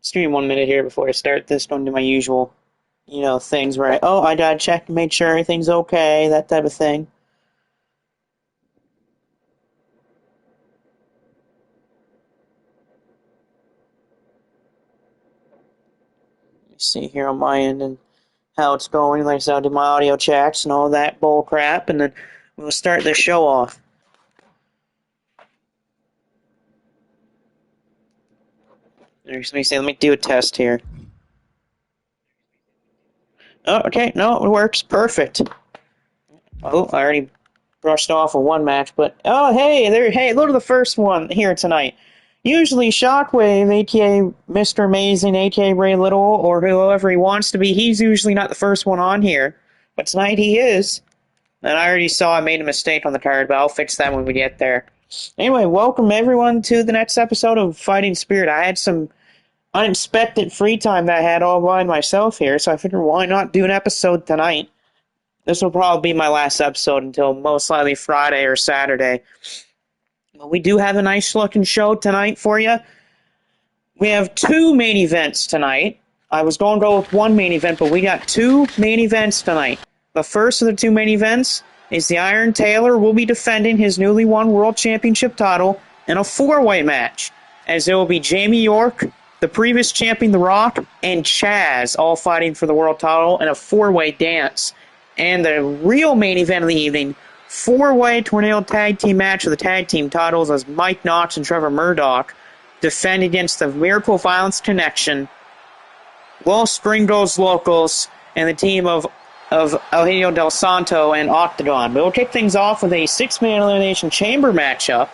Just give me 1 minute here before I start this. Don't do my usual, things where I gotta check to make sure everything's okay, that type of thing. Let me see here on my end and how it's going. Like I said, I'll do my audio checks and all that bull crap, and then we'll start the show off. Let me do a test here. Oh, okay, no, it works. Perfect. Oh, I already brushed off of one match, but hey, look at the first one here tonight. Usually Shockwave, aka Mr. Amazing, aka Ray Little, or whoever he wants to be, he's usually not the first one on here. But tonight he is. And I already saw I made a mistake on the card, but I'll fix that when we get there. Anyway, welcome everyone to the next episode of Fighting Spirit. I had some unexpected free time that I had all by myself here, so I figured why not do an episode tonight? This will probably be my last episode until most likely Friday or Saturday. But we do have a nice looking show tonight for you. We have two main events tonight. I was going to go with one main event, but we got two main events tonight. The first of the two main events is the Iron Taylor will be defending his newly won World Championship title in a four-way match, as it will be Jamie York, the previous champion The Rock, and Chaz all fighting for the world title in a four-way dance. And the real main event of the evening, four-way tornado tag team match of the tag team titles as Mike Knox and Trevor Murdoch defend against the Miracle Violence Connection, Los Gringos Locals, and the team of Eugenio Del Santo and Octagon. But we'll kick things off with a six-man elimination chamber matchup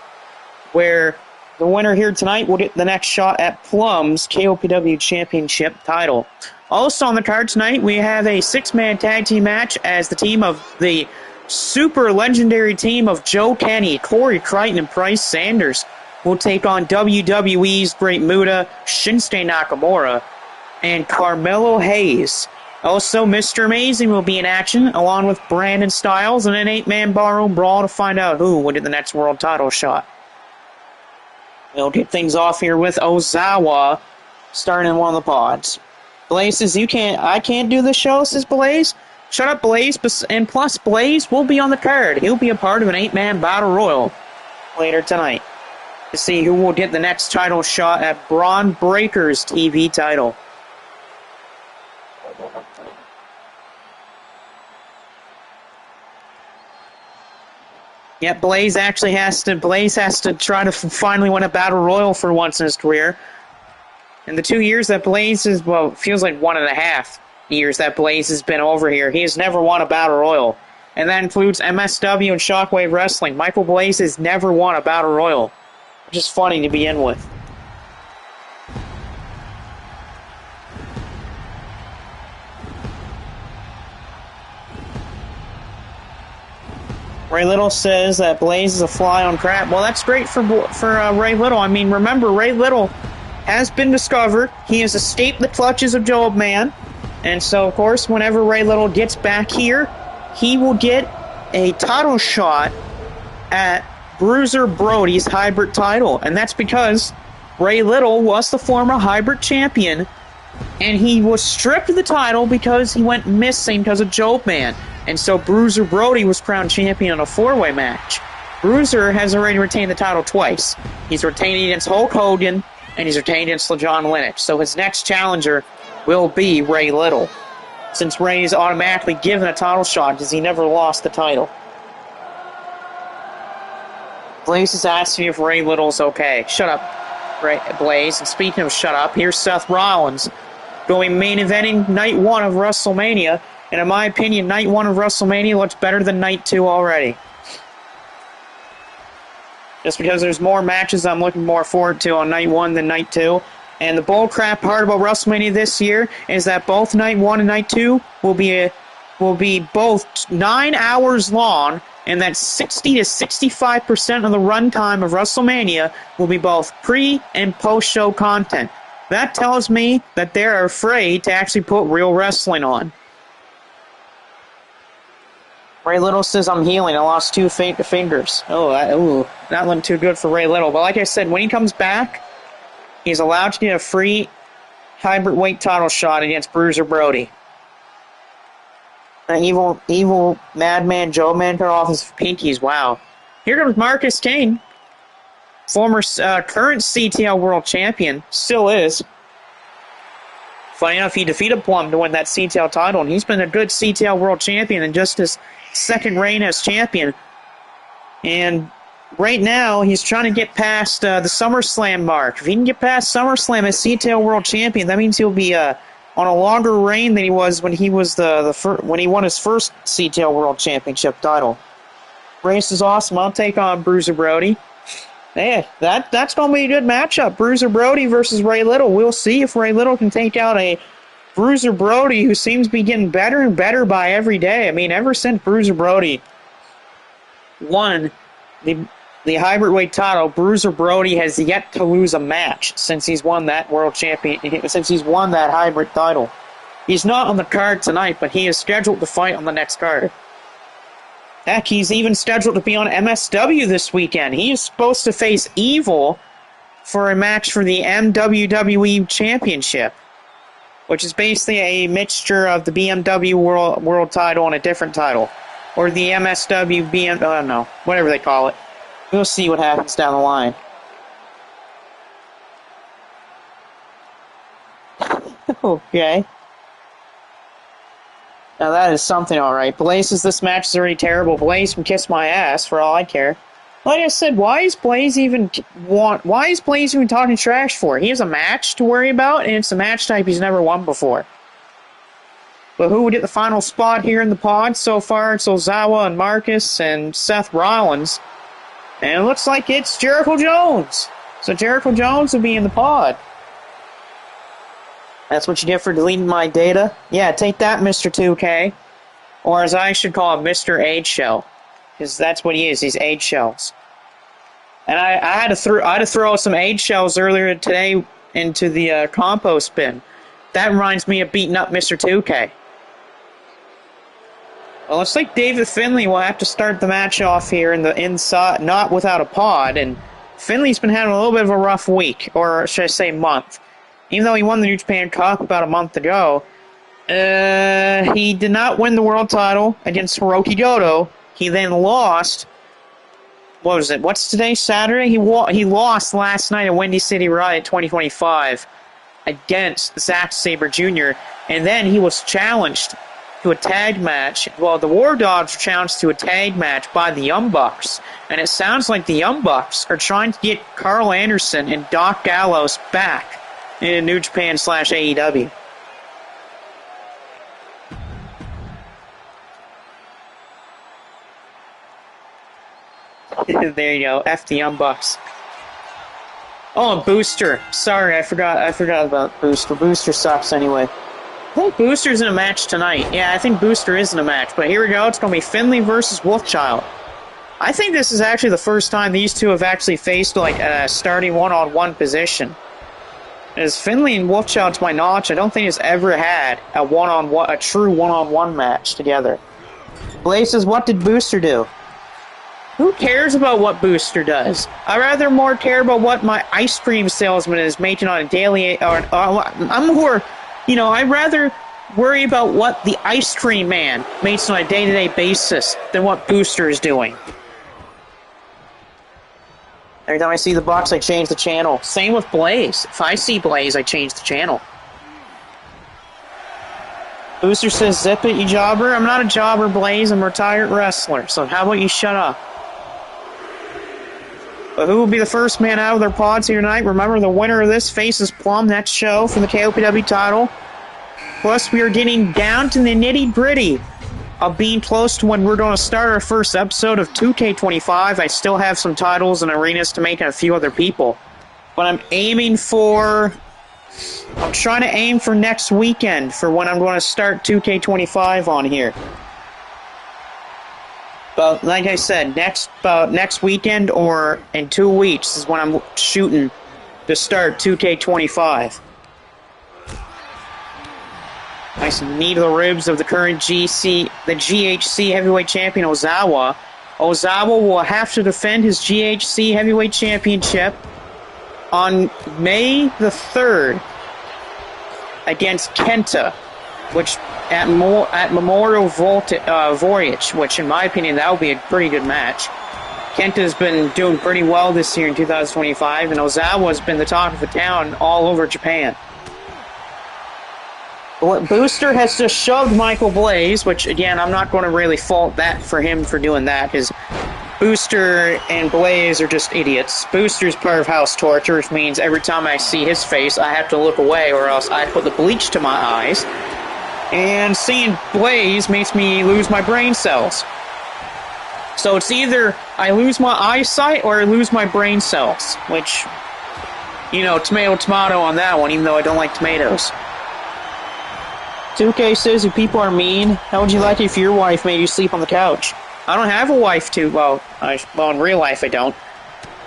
where the winner here tonight will get the next shot at Plum's KOPW Championship title. Also on the card tonight, we have a six-man tag team match as the team of the super legendary team of Joe Kenny, Corey Crichton, and Bryce Sanders will take on WWE's Great Muta, Shinsuke Nakamura, and Carmelo Hayes. Also, Mr. Amazing will be in action, along with Brandon Styles, in an eight-man barroom brawl to find out who will get the next world title shot. We'll get things off here with Ozawa starting in one of the pods. Blaze says, I can't do the show, says Blaze. Shut up, Blaze. And plus, Blaze will be on the card. He'll be a part of an eight-man battle royal later tonight to see who will get the next title shot at Braun Breaker's TV title. Yeah, Blaze has to try to finally win a battle royal for once in his career. In the 2 years that Blaze is, feels like 1.5 years that Blaze has been over here, he has never won a battle royal. And that includes MSW and Shockwave Wrestling. Michael Blaze has never won a battle royal, which is funny to begin with. Ray Little says that Blaze is a fly on crap. Well, that's great for Ray Little. I mean, remember, Ray Little has been discovered. He has escaped the clutches of Job Man. And so, of course, whenever Ray Little gets back here, he will get a title shot at Bruiser Brody's hybrid title. And that's because Ray Little was the former hybrid champion, and he was stripped of the title because he went missing because of Job Man. And so Bruiser Brody was crowned champion in a four-way match. Bruiser has already retained the title twice. He's retained it against Hulk Hogan, and he's retained it against John Lennox. So his next challenger will be Ray Little, since Ray is automatically given a title shot because he never lost the title. Blaze is asking if Ray Little's okay. Shut up, Blaze. And speaking of shut up, here's Seth Rollins going main eventing night one of WrestleMania. And in my opinion, night one of WrestleMania looks better than night two already. Just because there's more matches I'm looking more forward to on night one than night two. And the bullcrap part about WrestleMania this year is that both night one and night two will be both 9 hours long, and that 60 to 65% of the runtime of WrestleMania will be both pre- and post-show content. That tells me that they're afraid to actually put real wrestling on. Ray Little says, I'm healing. I lost 2 fingers. Not looking too good for Ray Little. But like I said, when he comes back, he's allowed to get a free hybrid weight title shot against Bruiser Brody. Evil madman Joe man cut off his pinkies. Wow. Here comes Marcus Kane. Former current CTL world champion. Still is. Funny enough, he defeated Plum to win that CTL title, and he's been a good CTL world champion in just his second reign as champion. And right now, he's trying to get past the SummerSlam mark. If he can get past SummerSlam as CTL world champion, that means he'll be on a longer reign than he was when he was when he won his first CTL world championship title. Race is awesome. I'll take on Bruiser Brody. Yeah, that's going to be a good matchup. Bruiser Brody versus Ray Little. We'll see if Ray Little can take out a Bruiser Brody who seems to be getting better and better by every day. I mean, ever since Bruiser Brody won the hybrid weight title, Bruiser Brody has yet to lose a match since he's won that world champion, since he's won that hybrid title. He's not on the card tonight, but he is scheduled to fight on the next card. Heck, he's even scheduled to be on MSW this weekend. He is supposed to face Evil for a match for the MWWE Championship, which is basically a mixture of the BMW World title and a different title. Or the MSW I don't know, whatever they call it. We'll see what happens down the line. Okay. Now that is something, alright. Blaze says this match is already terrible. Blaze can kiss my ass for all I care. Like I said, why is Blaze even talking trash for? He has a match to worry about, and it's a match type he's never won before. But who would get the final spot here in the pod so far? It's Ozawa and Marcus and Seth Rollins. And it looks like it's Jericho Jones. So Jericho Jones will be in the pod. That's what you get for deleting my data? Yeah, take that, Mr. 2K. Or as I should call him, Mr. Eggshell. Because that's what he is, he's eggshells. And I had to throw some eggshells earlier today into the compost bin. That reminds me of beating up Mr. 2K. Well, looks like David Finlay will have to start the match off here in the inside, not without a pod. And Finlay's been having a little bit of a rough week, or should I say month. Even though he won the New Japan Cup about a month ago, he did not win the world title against Hiroki Goto. He then lost. What was it? What's today? Saturday? He lost last night at Windy City Riot 2025 against Zack Sabre Jr. And then he was challenged to a tag match. Well, the War Dogs were challenged to a tag match by the Young Bucks. And it sounds like the Young Bucks are trying to get Carl Anderson and Doc Gallows back in New Japan / AEW. There you go. F the Young Bucks. Oh, and Booster. Sorry, I forgot about Booster. Booster sucks anyway. I think Booster's in a match tonight. Yeah, I think Booster is in a match. But here we go. It's going to be Finlay versus Wolfchild. I think this is actually the first time these two have actually faced like a starting one-on-one position. As Finlay and Wolfchild, to my knowledge, I don't think has ever had a true one-on-one match together. Blaze says, what did Booster do? Who cares about what Booster does? I rather more care about what my ice cream salesman is making on a daily. I'd rather worry about what the ice cream man makes on a day-to-day basis than what Booster is doing. Every time I see the Bucks, I change the channel. Same with Blaze. If I see Blaze, I change the channel. Booster says, zip it, you jobber. I'm not a jobber, Blaze. I'm a retired wrestler. So how about you shut up? But who will be the first man out of their pods here tonight? Remember, the winner of this faces Plum next show for the KOPW title. Plus, we are getting down to the nitty-gritty of being close to when we're going to start our first episode of 2K25. I still have some titles and arenas to make and a few other people. But I'm trying to aim for next weekend for when I'm going to start 2K25 on here. But like I said, next weekend or in 2 weeks is when I'm shooting to start 2K25. Nice knee to the ribs of the current GHC heavyweight champion Ozawa. Ozawa will have to defend his GHC heavyweight championship on May the 3rd against Kenta, which at Memorial Voyage, which in my opinion that would be a pretty good match. Kenta's been doing pretty well this year in 2025, and Ozawa's been the talk of the town all over Japan. Booster has just shoved Michael Blaze, which again I'm not going to really fault that for him for doing that, because Booster and Blaze are just idiots. Booster's part of House Torture, which means every time I see his face, I have to look away or else I put the bleach to my eyes. And seeing Blaze makes me lose my brain cells. So it's either I lose my eyesight or I lose my brain cells, which, you know, tomato on that one, even though I don't like tomatoes. 2K says, if people are mean, how would you like it if your wife made you sleep on the couch? I don't have a wife to, well, in real life I don't.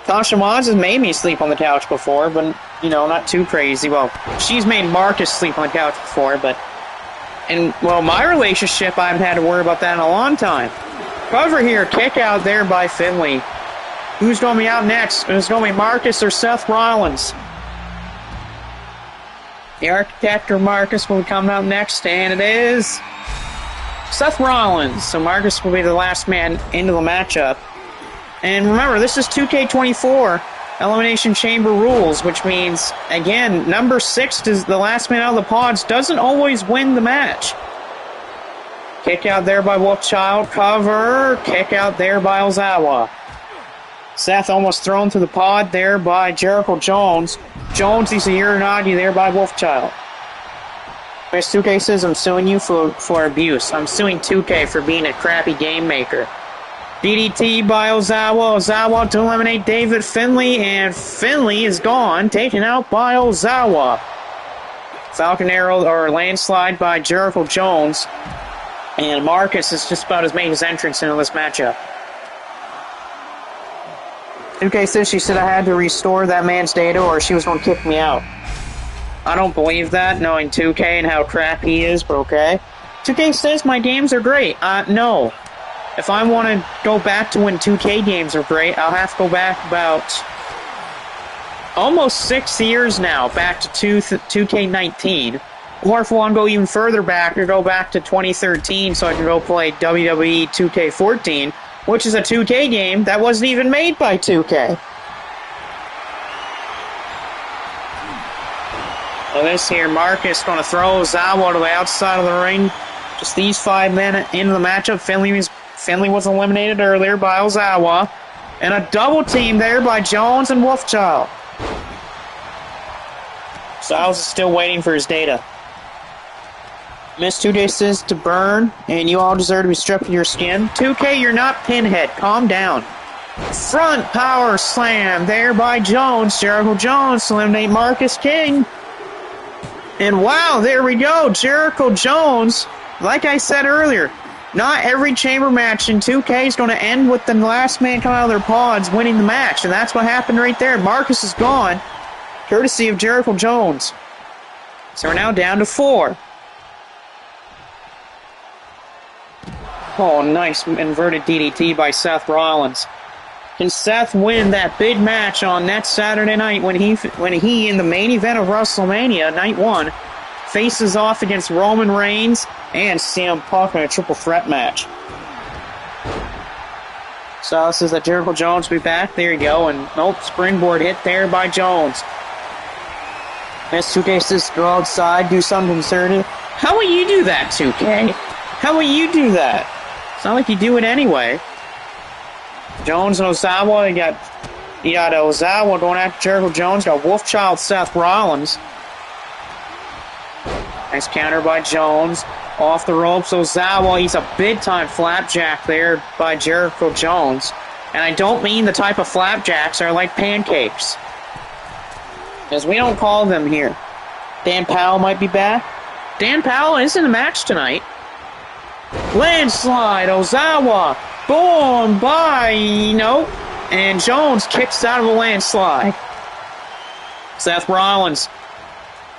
Tasha Mons has made me sleep on the couch before, but, you know, not too crazy. Well, she's made Marcus sleep on the couch before, but... And, well, my relationship, I haven't had to worry about that in a long time. Cover here, kick out there by Finley. Who's going to be out next? It's going to be Marcus or Seth Rollins. The Architect or Marcus will be coming out next, and it is... Seth Rollins, so Marcus will be the last man into the matchup. And remember, this is 2K24 Elimination Chamber rules, which means, again, number 6, is the last man out of the pods, doesn't always win the match. Kick out there by Wolfchild, cover, kick out there by Ozawa. Seth almost thrown through the pod there by Jericho Jones. Jones, he's a Uranagi there by Wolfchild. Miss 2K says, I'm suing you for abuse. I'm suing 2K for being a crappy game maker. DDT by Ozawa. Ozawa to eliminate David Finley, and Finley is gone, taken out by Ozawa. Falcon Arrow or landslide by Jericho Jones. And Marcus is just about to make his entrance into this matchup. 2K says she said I had to restore that man's data or she was going to kick me out. I don't believe that, knowing 2K and how crap he is, but okay. 2K says my games are great. No. If I want to go back to when 2K games are great, I'll have to go back about almost 6 years now, back to 2K19. Or if I want to go even further back, or go back to 2013 so I can go play WWE 2K14, which is a 2K game that wasn't even made by 2K. So this here, Marcus going to throw Ozawa to the outside of the ring. Just these 5 men into the matchup. Finley was eliminated earlier by Ozawa. And a double team there by Jones and Wolfchild. Styles is still waiting for his data. Miss 2K says to burn, and you all deserve to be stripped of your skin. 2K, you're not Pinhead. Calm down. Front power slam there by Jones. Jericho Jones to eliminate Marcus King. And wow, there we go. Jericho Jones, like I said earlier, not every chamber match in 2K is going to end with the last man coming out of their pods winning the match. And that's what happened right there. Marcus is gone, courtesy of Jericho Jones. So we're now down to 4. Oh, nice inverted DDT by Seth Rollins. Can Seth win that big match on that Saturday night when he in the main event of WrestleMania, Night 1, faces off against Roman Reigns and CM Punk in a triple threat match? So says that Jericho Jones will be back. There you go. And nope, springboard hit there by Jones. Miss 2K says go outside, do something concerted. How will you do that, 2K? How will you do that? It's not like you do it anyway. Jones and Ozawa, you got Ozawa going after Jericho Jones, got Wolfchild Seth Rollins. Nice counter by Jones. Off the ropes, Ozawa, he's a big-time flapjack there by Jericho Jones. And I don't mean the type of flapjacks that are like pancakes, because we don't call them here. Dan Powell might be back. Dan Powell is in the match tonight. Landslide, Ozawa, boom, by, and Jones kicks out of a landslide. Seth Rollins.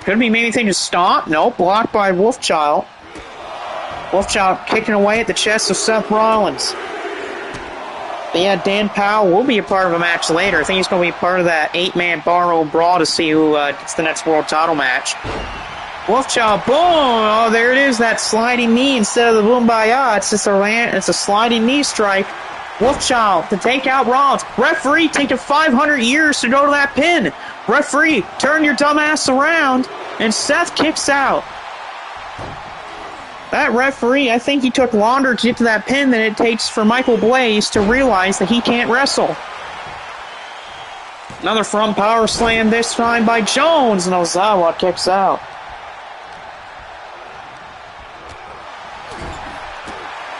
Could be anything to stop. Nope, blocked by Wolfchild. Wolfchild kicking away at the chest of Seth Rollins. But yeah, Dan Powell will be a part of a match later. I think he's going to be part of that 8-man barroom brawl to see who gets the next world title match. Wolfchild, boom! Oh, there it is, that sliding knee instead of the Boombayah. It's just it's a sliding knee strike. Wolfchild to take out Rollins. Referee, taking 500 years to go to that pin. Referee, turn your dumbass around. And Seth kicks out. That referee, I think he took longer to get to that pin than it takes for Michael Blaze to realize that he can't wrestle. Another front power slam, this time by Jones, and Ozawa kicks out.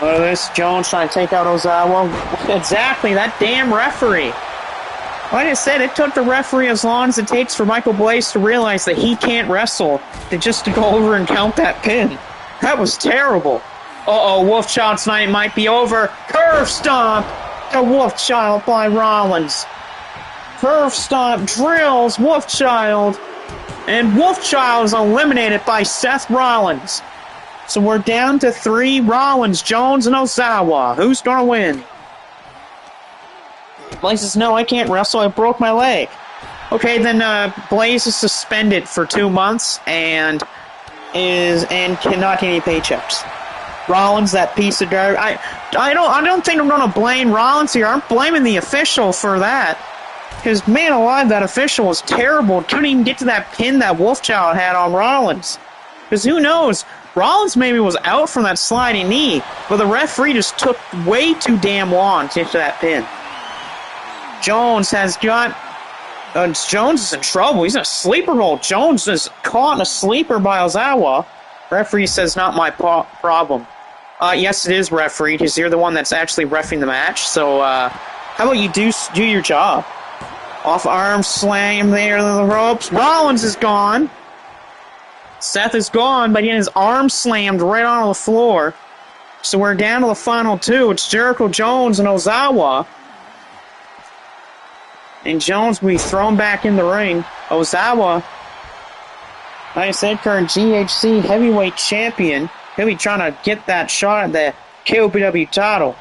Look at this, Jones trying to take out Ozawa. Exactly, that damn referee. Like I said, it took the referee as long as it takes for Michael Blaze to realize that he can't wrestle just to go over and count that pin. That was terrible. Uh-oh, Wolfchild's night might be over. Curve stomp to Wolfchild by Rollins. Curve stomp drills Wolfchild. And Wolfchild is eliminated by Seth Rollins. So we're down to 3, Rollins, Jones, and Ozawa. Who's going to win? Blaze says, no, I can't wrestle. I broke my leg. Okay, then Blaze is suspended for 2 months and cannot get any paychecks. Rollins, that piece of dirt. I don't think I'm going to blame Rollins here. I'm blaming the official for that. Because, man alive, that official was terrible. Couldn't even get to that pin that Wolfchild had on Rollins. Because who knows? Rollins maybe was out from that sliding knee, but the referee just took way too damn long to get to that pin. Jones has got... Jones is in trouble. He's in a sleeper hold. Jones is caught in a sleeper by Ozawa. Referee says, not my problem. Yes, it is, referee, because you're the one that's actually reffing the match. So, how about you do your job? Off arm slam there to the ropes. Rollins is gone. Seth is gone, but he had his arm slammed right onto the floor. So we're down to the final 2. It's Jericho, Jones, and Ozawa. And Jones will be thrown back in the ring. Ozawa, like I said, current GHC heavyweight champion. He'll be trying to get that shot at the KOPW title.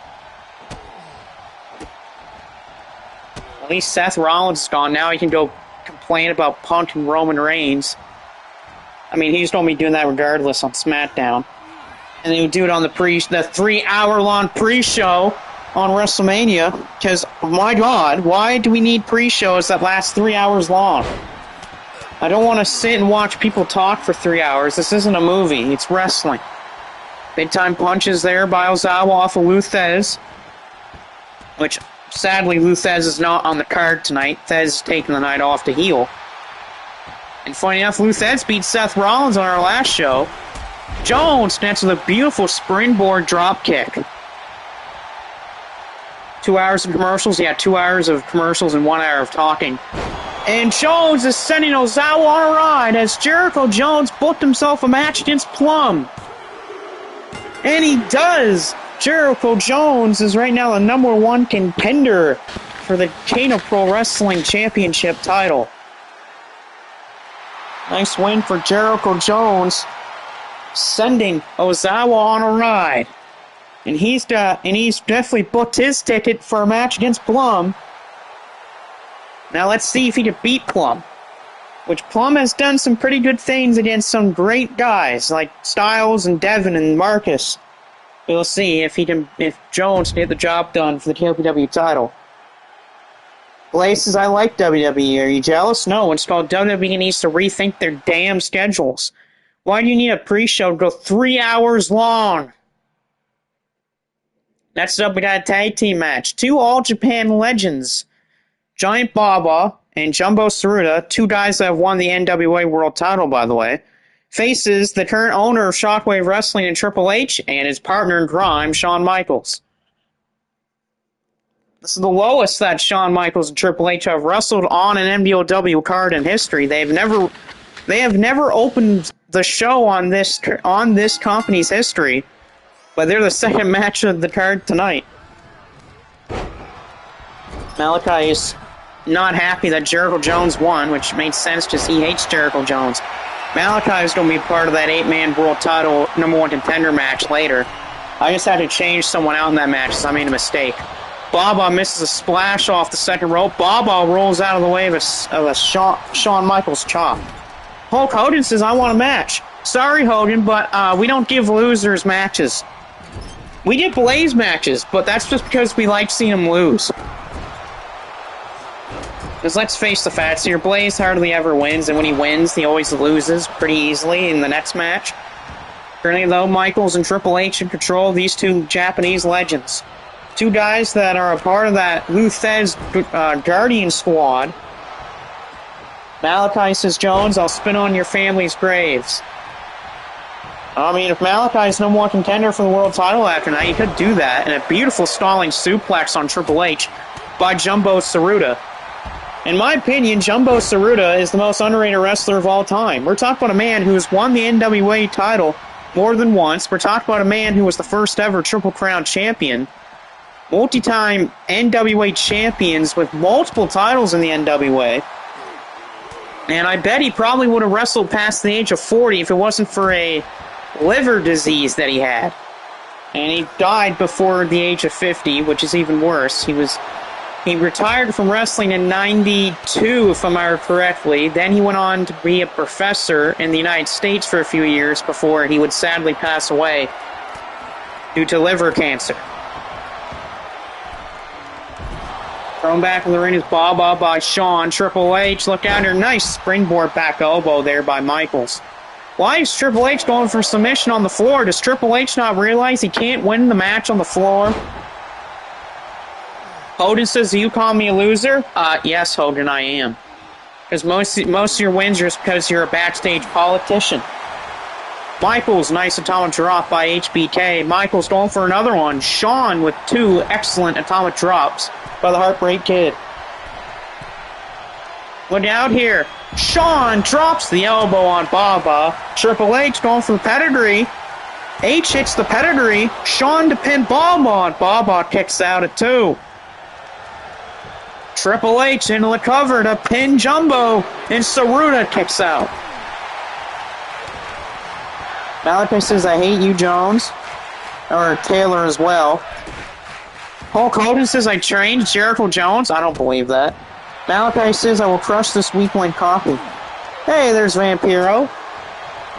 At least Seth Rollins is gone. Now he can go complain about Punk and Roman Reigns. I mean, he's going to be doing that regardless on SmackDown. And he'll do it on the 3-hour-long pre-show on WrestleMania. Because, my God, why do we need pre-shows that last 3 hours long? I don't want to sit and watch people talk for 3 hours. This isn't a movie. It's wrestling. Big time punches there by Ozawa off of Luthez. Which, sadly, Luthez is not on the card tonight. Thez is taking the night off to heal. And funny enough, Luthez beat Seth Rollins on our last show. Jones nets with a beautiful springboard drop kick. 2 hours of commercials? Yeah, 2 hours of commercials and 1 hour of talking. And Jones is sending Ozawa on a ride as Jericho Jones booked himself a match against Plum. And he does! Jericho Jones is right now the #1 contender for the Kano Pro Wrestling Championship title. Nice win for Jericho Jones, sending Ozawa on a ride. And he's definitely booked his ticket for a match against Plum. Now let's see if he can beat Plum. Which Plum has done some pretty good things against some great guys like Styles and Devin and Marcus. We'll see if Jones can get the job done for the KOPW title. Blaze says, I like WWE. Are you jealous? No, it's called WWE needs to rethink their damn schedules. Why do you need a pre-show to go 3 hours long? Next up, we got a tag team match. 2 All Japan legends. Giant Baba and Jumbo Tsuruta, 2 guys that have won the NWA World title, by the way, faces the current owner of Shockwave Wrestling and Triple H and his partner in crime, Shawn Michaels. This is the lowest that Shawn Michaels and Triple H have wrestled on an NBOW card in history. They have never opened the show on this company's history, but they're the second match of the card tonight. Malachi is not happy that Jericho Jones won, which made sense because he hates Jericho Jones. Malachi is going to be part of that 8-man world title #1 contender match later. I just had to change someone out in that match because I made a mistake. Baba misses a splash off the second rope. Baba rolls out of the way of a Shawn Michaels chop. Hulk Hogan says, I want a match. Sorry, Hogan, but we don't give losers matches. We give Blaze matches, but that's just because we like seeing him lose. Because let's face the facts here, Blaze hardly ever wins, and when he wins, he always loses pretty easily in the next match. Currently, though, Michaels and Triple H in control of these two Japanese legends. Two guys that are a part of that Lou Thez Guardian squad. Malachi says, Jones, I'll spin on your family's graves. I mean, if Malachi's no more contender for the world title after tonight, he could do that. And a beautiful stalling suplex on Triple H by Jumbo Tsuruta. In my opinion, Jumbo Tsuruta is the most underrated wrestler of all time. We're talking about a man who has won the NWA title more than once. We're talking about a man who was the first ever Triple Crown champion. Multi-time NWA champions with multiple titles in the NWA. And I bet he probably would have wrestled past the age of 40 if it wasn't for a liver disease that he had. And he died before the age of 50, which is even worse. He retired from wrestling in 92, if I remember correctly. Then he went on to be a professor in the United States for a few years before he would sadly pass away due to liver cancer. Thrown back in the ring is Baba by Shawn. Triple H, look out here. Nice springboard back elbow there by Michaels. Why is Triple H going for submission on the floor? Does Triple H not realize he can't win the match on the floor? Hogan says, do you call me a loser? Yes, Hogan, I am. Because most of your wins are because you're a backstage politician. Michaels, nice atomic drop by HBK. Michaels going for another one. Shawn with two excellent atomic drops by the Heartbreak Kid. Look out here. Shawn drops the elbow on Baba. Triple H going for the pedigree. H hits the pedigree. Shawn to pin Baba. Baba kicks out at 2. Triple H into the cover to pin Jumbo. And Tsuruta kicks out. Malachi says, I hate you, Jones. Or Taylor as well. Hulk Hogan says, I trained Jericho Jones. I don't believe that. Malachi says, I will crush this weak-link copy. Hey, there's Vampiro.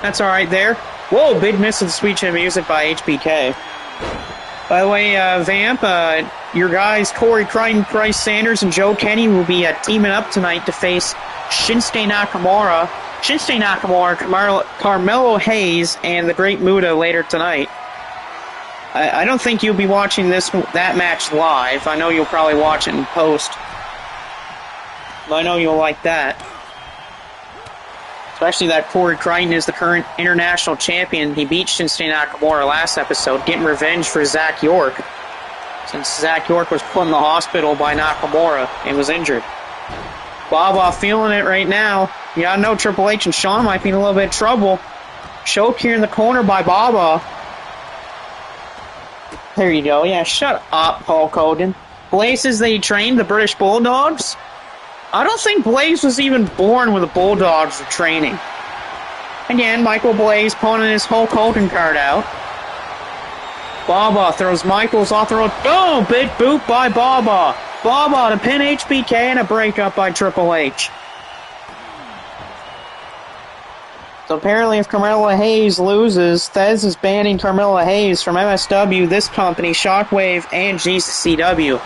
That's alright there. Whoa, big miss of the Sweet Chin music by HBK. By the way, Vamp, your guys Corey Crichton, Bryce Sanders, and Joe Kenny will be teaming up tonight to face Shinsuke Nakamura, Carmelo Hayes, and the Great Muta later tonight. I don't think you'll be watching that match live. I know you'll probably watch it in post. But I know you'll like that. Especially that Corey Crichton is the current international champion. He beat Shinsuke Nakamura last episode, getting revenge for Zach York. Since Zach York was put in the hospital by Nakamura and was injured. Baba feeling it right now. You gotta know Triple H and Shawn might be in a little bit of trouble. Choke here in the corner by Baba. There you go. Yeah, shut up, Hulk Hogan. Blaze says they trained the British Bulldogs? I don't think Blaze was even born when the Bulldogs were training. Again, Michael Blaze pulling his Hulk Hogan card out. Baba throws Michaels off the rope. Boom! Big boot by Baba. Baba to pin HBK and a breakup by Triple H. So apparently if Carmella Hayes loses, Thez is banning Carmella Hayes from MSW, this company, Shockwave, and GCW.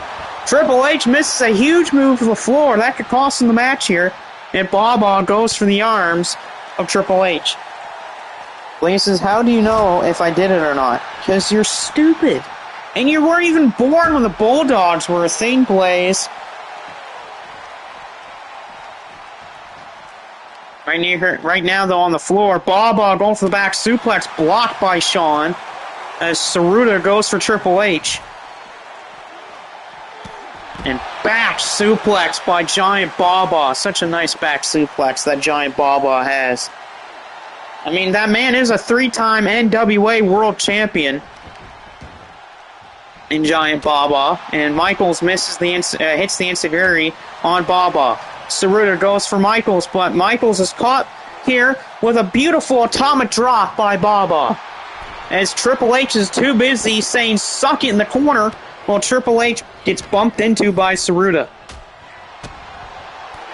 Triple H misses a huge move to the floor. That could cost him the match here. And Baba goes for the arms of Triple H. Blaze says, how do you know if I did it or not? Because you're stupid. And you weren't even born when the Bulldogs were a thing, Blaze. Right now, though, on the floor, Baba going for the back suplex, blocked by Shawn, as Tsuruta goes for Triple H. And back suplex by Giant Baba. Such a nice back suplex that Giant Baba has. I mean, that man is a 3-time NWA World Champion in Giant Baba. And Michaels misses hits the enziguri on Baba. Tsuruta goes for Michaels, but Michaels is caught here with a beautiful atomic drop by Baba. As Triple H is too busy saying suck it in the corner, while Triple H gets bumped into by Tsuruta.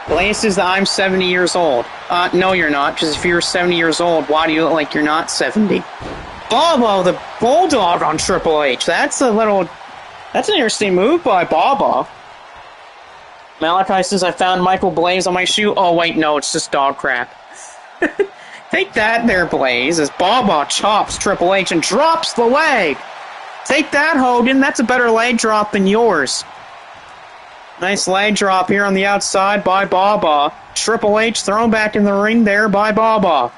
Blaze says that I'm 70 years old. No, you're not, because if you're 70 years old, why do you look like you're not 70? Baba, the Bulldog on Triple H. That's an interesting move by Baba. Malachi says, I found Michael Blaze on my shoe. Oh, wait, no, it's just dog crap. Take that there, Blaze, as Baba chops Triple H and drops the leg. Take that, Hogan. That's a better leg drop than yours. Nice leg drop here on the outside by Baba. Triple H thrown back in the ring there by Baba.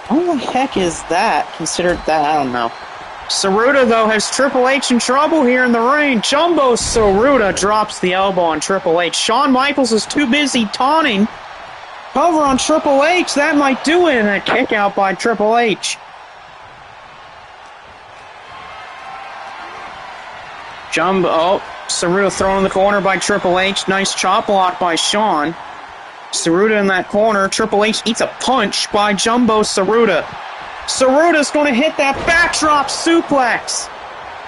What the heck is that? Considered that, I don't know. Saruta, though, has Triple H in trouble here in the ring. Jumbo Saruta drops the elbow on Triple H. Shawn Michaels is too busy taunting. Cover on Triple H. That might do it. And a kick out by Triple H. Saruta thrown in the corner by Triple H. Nice chop block by Shawn. Saruta in that corner. Triple H eats a punch by Jumbo Saruta. Saruta's going to hit that backdrop suplex.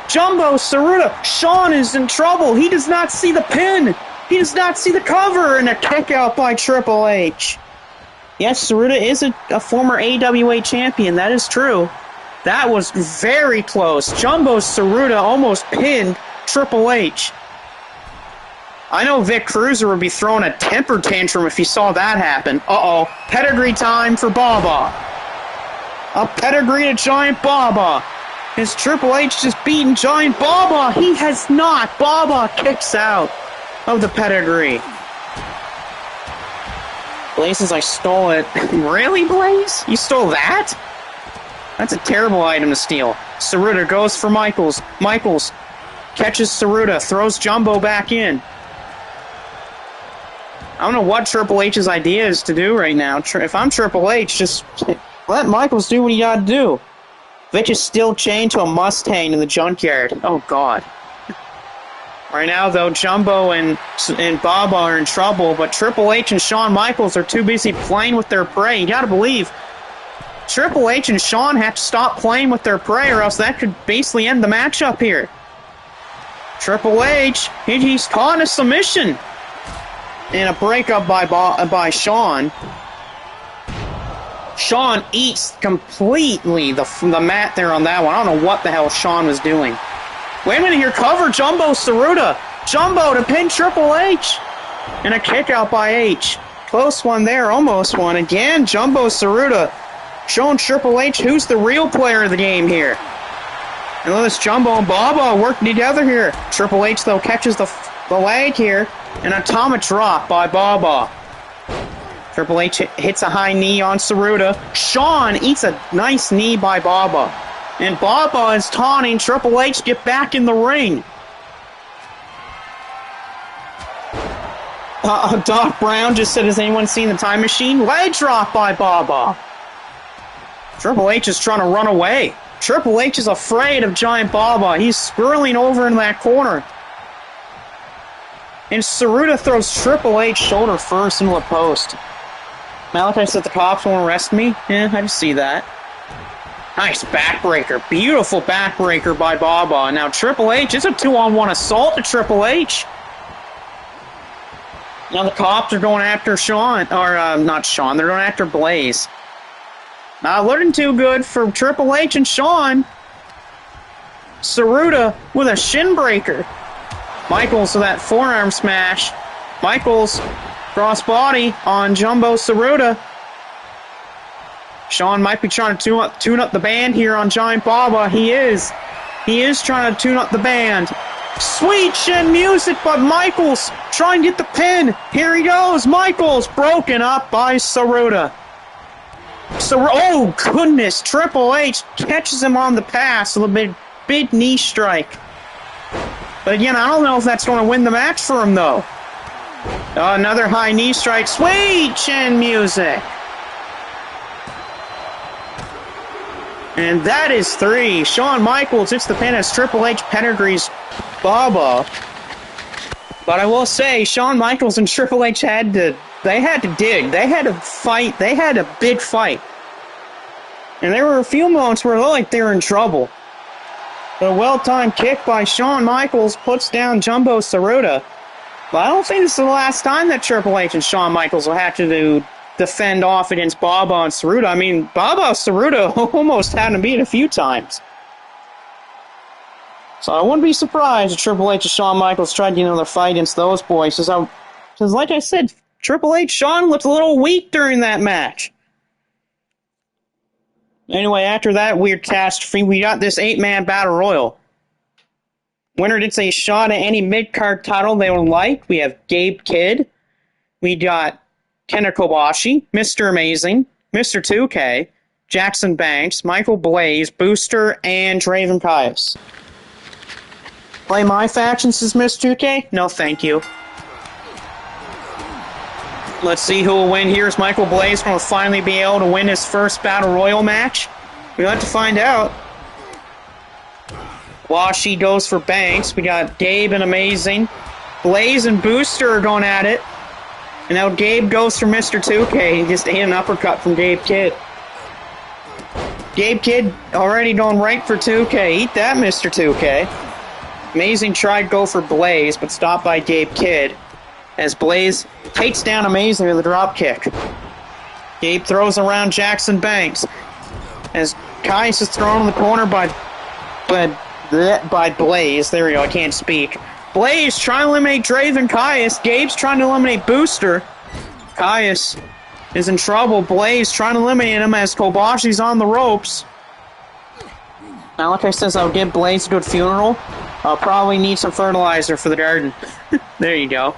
Jumbo Saruta. Shawn is in trouble. He does not see the pin. He does not see the cover. And a kick out by Triple H. Yes, Saruta is a former AWA champion. That is true. That was very close. Jumbo Saruta almost pinned Triple H. I know Vic Cruiser would be throwing a temper tantrum if he saw that happen. Uh-oh. Pedigree time for Baba. A pedigree to Giant Baba. Is Triple H just beaten Giant Baba? He has not. Baba kicks out of the pedigree. Blaze says I stole it. Really, Blaze? You stole that? That's a terrible item to steal. Saruta goes for Michaels. Michaels catches Saruta, throws Jumbo back in. I don't know what Triple H's idea is to do right now. If I'm Triple H, just let Michaels do what he got to do. Vic is still chained to a Mustang in the junkyard. Oh, God. Right now, though, Jumbo and Baba are in trouble, but Triple H and Shawn Michaels are too busy playing with their prey. You gotta believe Triple H and Shawn have to stop playing with their prey, or else that could basically end the matchup here. Triple H, he's caught in a submission. And a breakup by Shawn. Shawn eats completely the mat there on that one. I don't know what the hell Shawn was doing. Wait a minute here, cover Jumbo Saruta. Jumbo to pin Triple H. And a kick out by H. Close one there, almost one. Again, Jumbo Saruta showing Triple H who's the real player of the game here. And let us Jumbo and Baba working together here. Triple H, though, catches the leg here. An atomic drop by Baba. Triple H hits a high knee on Saruta. Shawn eats a nice knee by Baba. And Baba is taunting Triple H to get back in the ring. Doc Brown just said, has anyone seen the time machine? Leg drop by Baba. Triple H is trying to run away. Triple H is afraid of Giant Baba. He's swirling over in that corner. And Saruta throws Triple H shoulder first into the post. Malachi said the cops won't arrest me. Yeah, I just see that. Nice backbreaker. Beautiful backbreaker by Baba. Now Triple H, it's a 2-on-1 assault to Triple H. Now the cops are going after Shawn. Or, not Shawn. They're going after Blaze. Not looking too good for Triple H and Shawn. Saruta with a shin breaker. Michaels with that forearm smash. Michaels crossbody on Jumbo Saruta. Shawn might be trying to tune up the band here on Giant Baba. He is. He is trying to tune up the band. Sweet chin music, but Michaels trying to get the pin. Here he goes. Michaels broken up by Saruta. Oh, goodness. Triple H catches him on the pass with a big knee strike. But again, I don't know if that's going to win the match for him, though. Another high knee strike. Sweet chin music. And that is 3. Shawn Michaels hits the pin as Triple H pedigrees Baba. But I will say, Shawn Michaels and Triple H had to dig. They had to fight. They had a big fight. And there were a few moments where it looked like they were in trouble. But a well-timed kick by Shawn Michaels puts down Jumbo Saruta. Well, I don't think this is the last time that Triple H and Shawn Michaels will have to defend off against Baba and Saruta. I mean, Baba and Saruta almost had him beat a few times. So I wouldn't be surprised if Triple H and Shawn Michaels tried to get another fight against those boys. Because like I said, Triple H, Shawn looked a little weak during that match. Anyway, after that weird catastrophe, we got this 8-man battle royal. Winner gets a shot at any mid-card title they would like. We have Gabe Kidd. We got Kenta Kobashi, Mr. Amazing, Mr. 2K, Jackson Banks, Michael Blaze, Booster, and Draven Caius. Play my factions as Mr. 2K? No, thank you. Let's see who will win here. Is Michael Blaze going to finally be able to win his first Battle Royal match? We'll have to find out. Washi goes for Banks. We got Gabe and Amazing. Blaze and Booster are going at it. And now Gabe goes for Mr. 2K. He just ate an uppercut from Gabe Kidd. Gabe Kidd already going right for 2K. Eat that, Mr. 2K. Amazing tried to go for Blaze, but stopped by Gabe Kidd. As Blaze takes down Amazing with a drop kick. Gabe throws around Jackson Banks. As Caius is thrown in the corner by Blaze. There we go, I can't speak. Blaze trying to eliminate Draven Caius. Gabe's trying to eliminate Booster. Caius is in trouble. Blaze trying to eliminate him as Kobashi's on the ropes. Now, like I said, I'll give Blaze a good funeral. I'll probably need some fertilizer for the garden. There you go.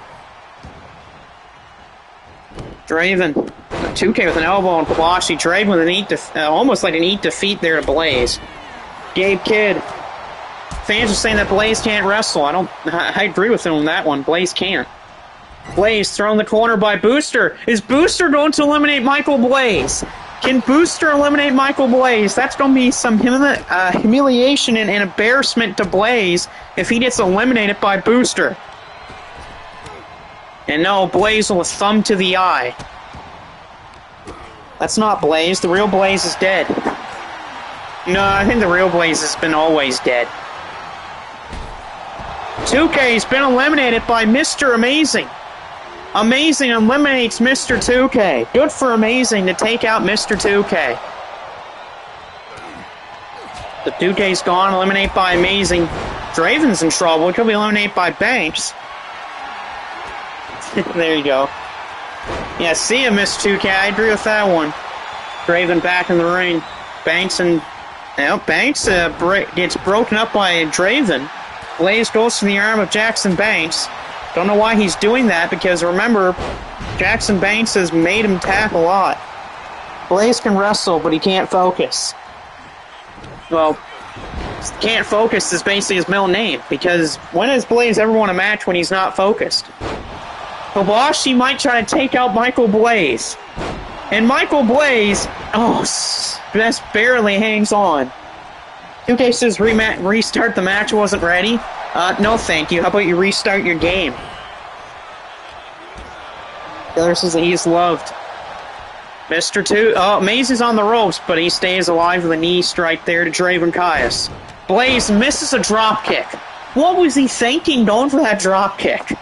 Draven, 2K with an elbow on Kobashi. Draven with an almost like an eat defeat there to Blaze. Gabe Kidd. Fans are saying that Blaze can't wrestle. I agree with him on that one. Blaze can't. Blaze thrown in the corner by Booster. Is Booster going to eliminate Michael Blaze? Can Booster eliminate Michael Blaze? That's going to be some humiliation and embarrassment to Blaze if he gets eliminated by Booster. And no, Blaze with a thumb to the eye. That's not Blaze. The real Blaze is dead. No, I think the real Blaze has been always dead. 2K's been eliminated by Mr. Amazing. Amazing eliminates Mr. 2K. Good for Amazing to take out Mr. 2K. The 2K's gone, eliminated by Amazing. Draven's in trouble. He could be eliminated by Banks. There you go. Yeah, see ya, Mr. 2K. I agree with that one. Draven back in the ring. Banks gets broken up by Draven. Blaze goes to the arm of Jackson Banks. Don't know why he's doing that, because remember, Jackson Banks has made him tap a lot. Blaze can wrestle, but he can't focus. Well, can't focus is basically his middle name, because when has Blaze ever won a match when he's not focused? Kobashi might try to take out Michael Blaze. And Michael Blaze, just barely hangs on. 2K says restart the match wasn't ready. No thank you. How about you restart your game? Taylor says that he's loved. Mr. 2, Maze on the ropes, but he stays alive with a knee strike there to Draven Caius. Blaze misses a drop kick. What was he thinking going for that drop kick?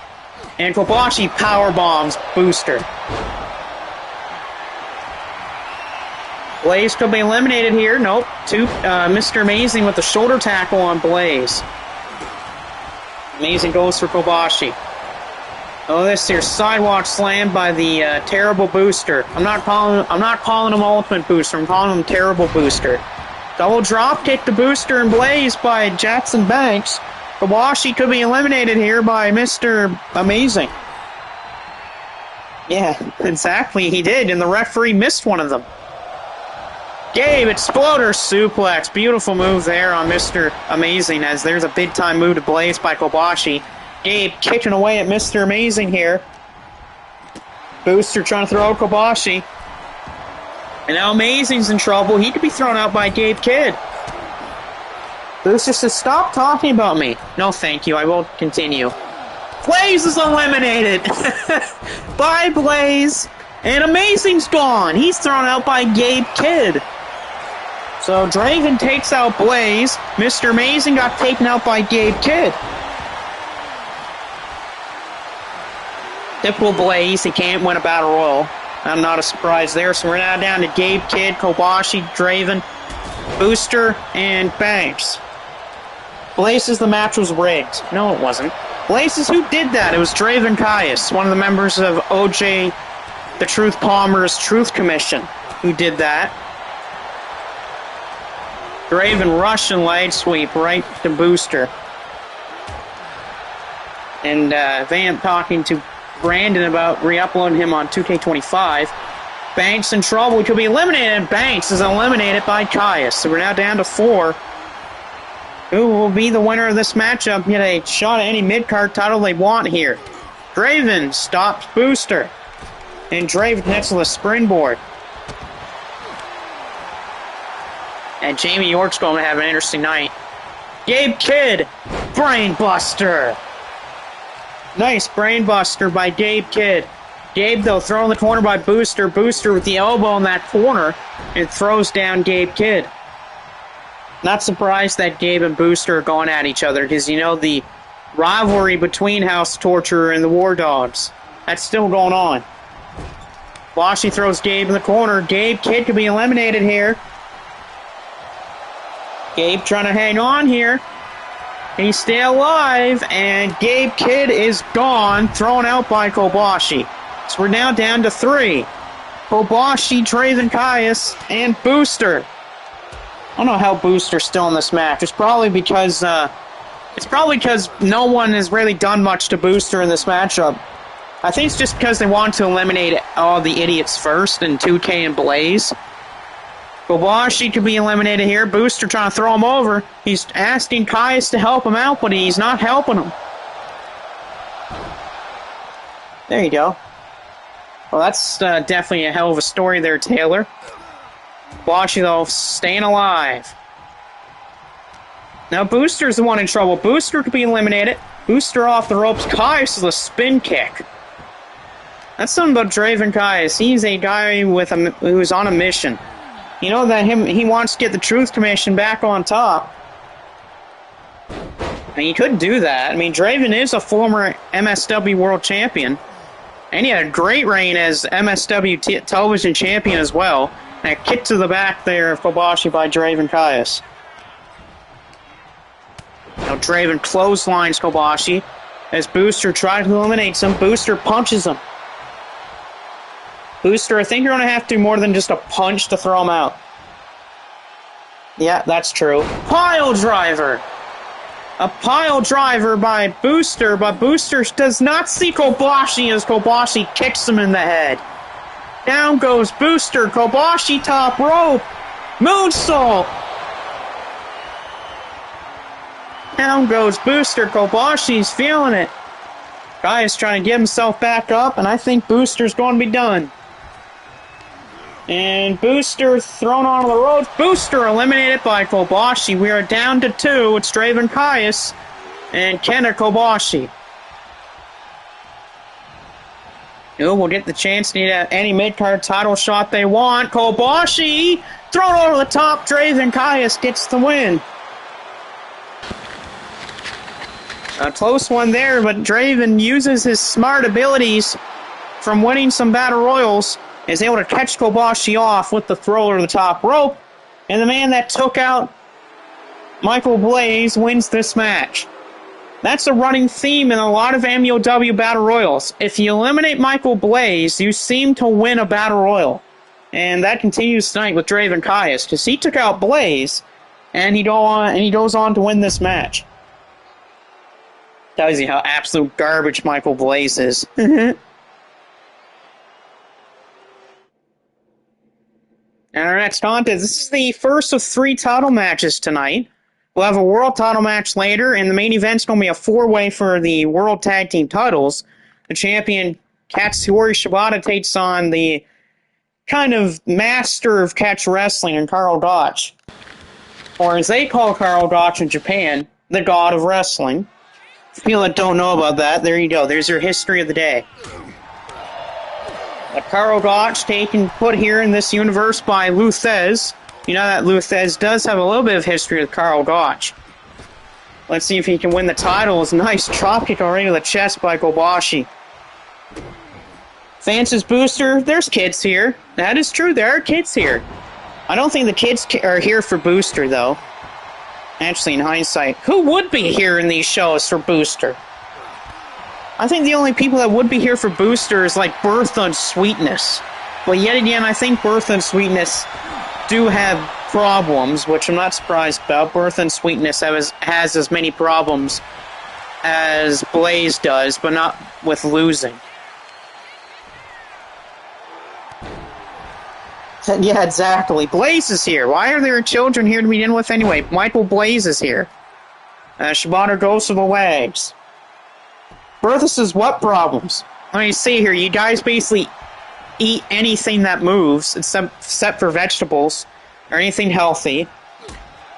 And Kobashi power bombs Booster. Blaze could be eliminated here. Nope. Mr. Amazing with the shoulder tackle on Blaze. Amazing goes for Kobashi. Oh, this here sidewalk slam by the terrible Booster. I'm not calling him Ultimate Booster. I'm calling him Terrible Booster. Double drop kick to Booster and Blaze by Jackson Banks. Kobashi could be eliminated here by Mr. Amazing. Yeah, exactly. He did, and the referee missed one of them. Gabe, Exploder suplex. Beautiful move there on Mr. Amazing, as there's a big-time move to Blaze by Kobashi. Gabe kicking away at Mr. Amazing here. Booster trying to throw out Kobashi. And now Amazing's in trouble. He could be thrown out by Gabe Kidd. Booster says, stop talking about me. No, thank you. I will continue. Blaze is eliminated. Bye, Blaze. And Amazing's gone. He's thrown out by Gabe Kidd. So Draven takes out Blaze. Mr. Amazing got taken out by Gabe Kidd. Typical Blaze, he can't win a Battle Royal. I'm not a surprise there. So we're now down to Gabe Kidd, Kobashi, Draven, Booster, and Banks. Blaze says the match was rigged. No, it wasn't. Blaze says, who did that? It was Draven Caius, one of the members of OJ, the Truth Palmer's Truth Commission, who did that. Draven Russian leg sweep right to Booster. And Vamp talking to Brandon about re-uploading him on 2K25. Banks in trouble. He could be eliminated. Banks is eliminated by Caius. So we're now down to 4. Who will be the winner of this matchup? Get a shot at any mid-card title they want here. Draven stops Booster. And Draven connects with a springboard. And Jamie York's going to have an interesting night. Gabe Kidd, Brainbuster. Nice Brainbuster by Gabe Kidd. Gabe, though, thrown in the corner by Booster. Booster with the elbow in that corner and throws down Gabe Kidd. Not surprised that Gabe and Booster are going at each other because, you know, the rivalry between House Torturer and the War Dogs. That's still going on. Washi throws Gabe in the corner. Gabe Kidd could be eliminated here. Gabe trying to hang on here. Can he stay alive? And Gabe Kidd is gone, thrown out by Kobashi. So we're now down to 3. Kobashi, Draven Caius, and Booster. I don't know how Booster's still in this match. It's probably because no one has really done much to Booster in this matchup. I think it's just because they want to eliminate all the idiots first in 2K and Blaze. Kobashi could be eliminated here. Booster trying to throw him over. He's asking Caius to help him out, but he's not helping him. There you go. Well, that's definitely a hell of a story there, Taylor. Kobashi, though, staying alive. Now Booster's the one in trouble. Booster could be eliminated. Booster off the ropes. Caius with a spin kick. That's something about Draven Caius. He's a guy who's on a mission. You know that he wants to get the Truth Commission back on top. And he could do that. I mean, Draven is a former MSW World Champion. And he had a great reign as MSW Television Champion as well. And a kick to the back there of Kobashi by Draven Caius. Now Draven clotheslines Kobashi as Booster tries to eliminate him. Booster punches him. Booster, I think you're going to have to do more than just a punch to throw him out. Yeah, that's true. Pile driver! A pile driver by Booster, but Booster does not see Kobashi as Kobashi kicks him in the head. Down goes Booster, Kobashi top rope. Moonsault! Down goes Booster, Kobashi's feeling it. Guy is trying to get himself back up, and I think Booster's going to be done. And Booster thrown onto the ropes. Booster eliminated by Kobashi. We are down to 2. It's Draven Caius and Kenta Kobashi. Who will get the chance to get any mid-card title shot they want. Kobashi thrown over the top. Draven Caius gets the win. A close one there, but Draven uses his smart abilities from winning some Battle Royals. Is able to catch Kobashi off with the throw over the top rope. And the man that took out Michael Blaze wins this match. That's a running theme in a lot of MUW Battle Royals. If you eliminate Michael Blaze, you seem to win a Battle Royal. And that continues tonight with Draven Caius, because he took out Blaze, and he goes on to win this match. Tells you how absolute garbage Michael Blaze is. And our next contest, this is the first of 3 title matches tonight. We'll have a world title match later, and the main event's going to be a 4-way for the world tag team titles. The champion, Katsuyori Shibata, takes on the kind of master of catch wrestling in Karl Gotch. Or as they call Karl Gotch in Japan, the god of wrestling. For people that don't know about that, there you go. There's your history of the day. A Karl Gotch put here in this universe by Luthez. You know that Luthez does have a little bit of history with Karl Gotch. Let's see if he can win the title. It's a nice dropkick already to the chest by Kobashi. Vance's booster, there's kids here. That is true, there are kids here. I don't think the kids are here for booster, though. Actually, in hindsight, who would be here in these shows for booster? I think the only people that would be here for booster is like Bertha and Sweetness. But yet again, I think Bertha and Sweetness do have problems, which I'm not surprised about. Bertha and Sweetness has as many problems as Blaze does, but not with losing. Yeah, exactly. Blaze is here. Why are there children here to begin with anyway? Michael Blaze is here. Shibata goes to the wags. Bertha says, what problems? Let me see here. You guys basically eat anything that moves, except for vegetables, or anything healthy.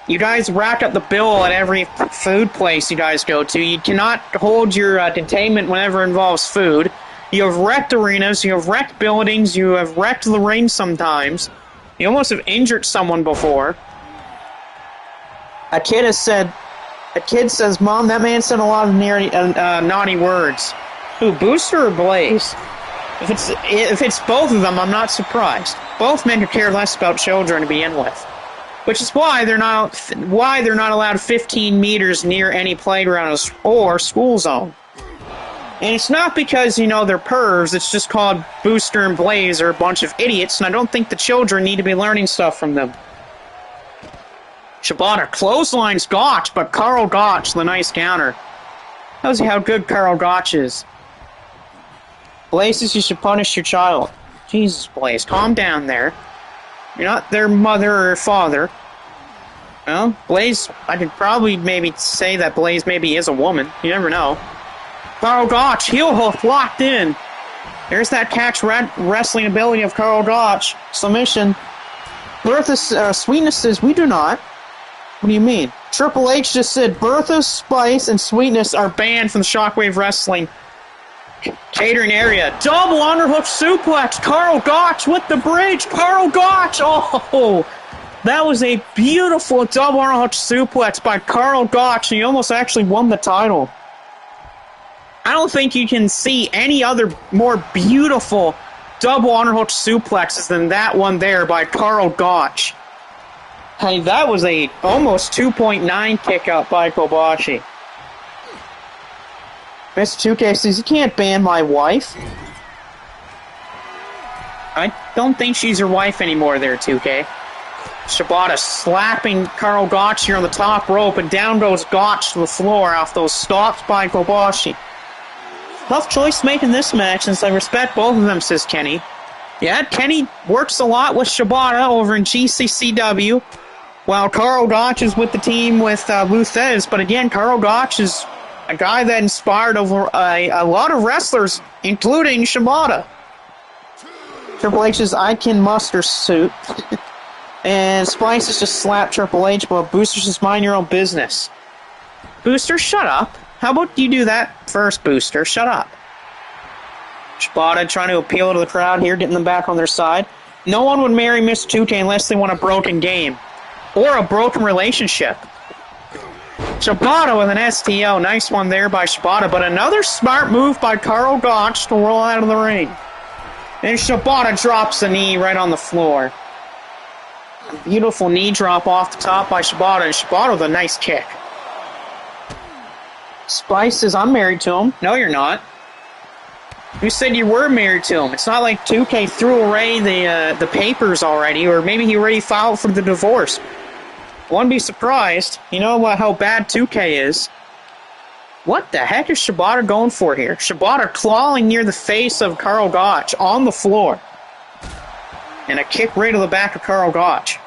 You guys rack up the bill at every food place you guys go to. You cannot hold your containment whenever it involves food. You have wrecked arenas, you have wrecked buildings, you have wrecked the ring sometimes. You almost have injured someone before. A kid says, Mom, that man said a lot of naughty words. Who, Booster or Blaze? If it's both of them, I'm not surprised. Both men could care less about children to begin with. Which is why they're not allowed 15 meters near any playground or school zone. And it's not because, they're pervs, it's just called Booster and Blaze are a bunch of idiots, and I don't think the children need to be learning stuff from them. Shibata clotheslines Gotch, but Carl Gotch, the nice counter. Tells you how good Carl Gotch is. Blaze says you should punish your child. Jesus, Blaze, calm down there. You're not their mother or father. Well, Blaze, I could probably maybe say that Blaze maybe is a woman. You never know. Carl Gotch, heel hook locked in. There's that catch wrestling ability of Carl Gotch. Submission. Bertha Sweetness says, we do not. What do you mean? Triple H just said Bertha, Spice, and Sweetness are banned from the Shockwave Wrestling catering area. Double underhook suplex. Carl Gotch with the bridge. Carl Gotch. Oh, that was a beautiful double underhook suplex by Carl Gotch. He almost actually won the title. I don't think you can see any other more beautiful double underhook suplexes than that one there by Carl Gotch. Hey, that was a almost 2.9 kick out by Kobashi. Mr. 2K says, you can't ban my wife. I don't think she's your wife anymore there, 2K. Shibata slapping Carl Gotch here on the top rope, and down goes Gotch to the floor off those stops by Kobashi. Tough choice making this match, since I respect both of them, says Kenny. Yeah, Kenny works a lot with Shibata over in GCCW, while Carl Gotch is with the team with Luthez. But again, Carl Gotch is a guy that inspired over a lot of wrestlers, including Shibata. Triple H's I Can Muster suit. And Spice has just slapped Triple H, but Booster's just mind your own business. Booster, shut up. How about you do that first, Booster? Shut up. Shibata trying to appeal to the crowd here, getting them back on their side. No one would marry Miss 2K unless they want a broken game. Or a broken relationship. Shibata with an STO. Nice one there by Shibata, but another smart move by Carl Gotch to roll out of the ring. And Shibata drops a knee right on the floor. A beautiful knee drop off the top by Shibata, and Shibata with a nice kick. Spice says, I'm married to him. No, you're not. You said you were married to him. It's not like 2K threw away the papers already, or maybe he already filed for the divorce. I wouldn't be surprised. You know how bad 2K is. What the heck is Shibata going for here? Shibata clawing near the face of Carl Gotch on the floor. And a kick right to the back of Carl Gotch.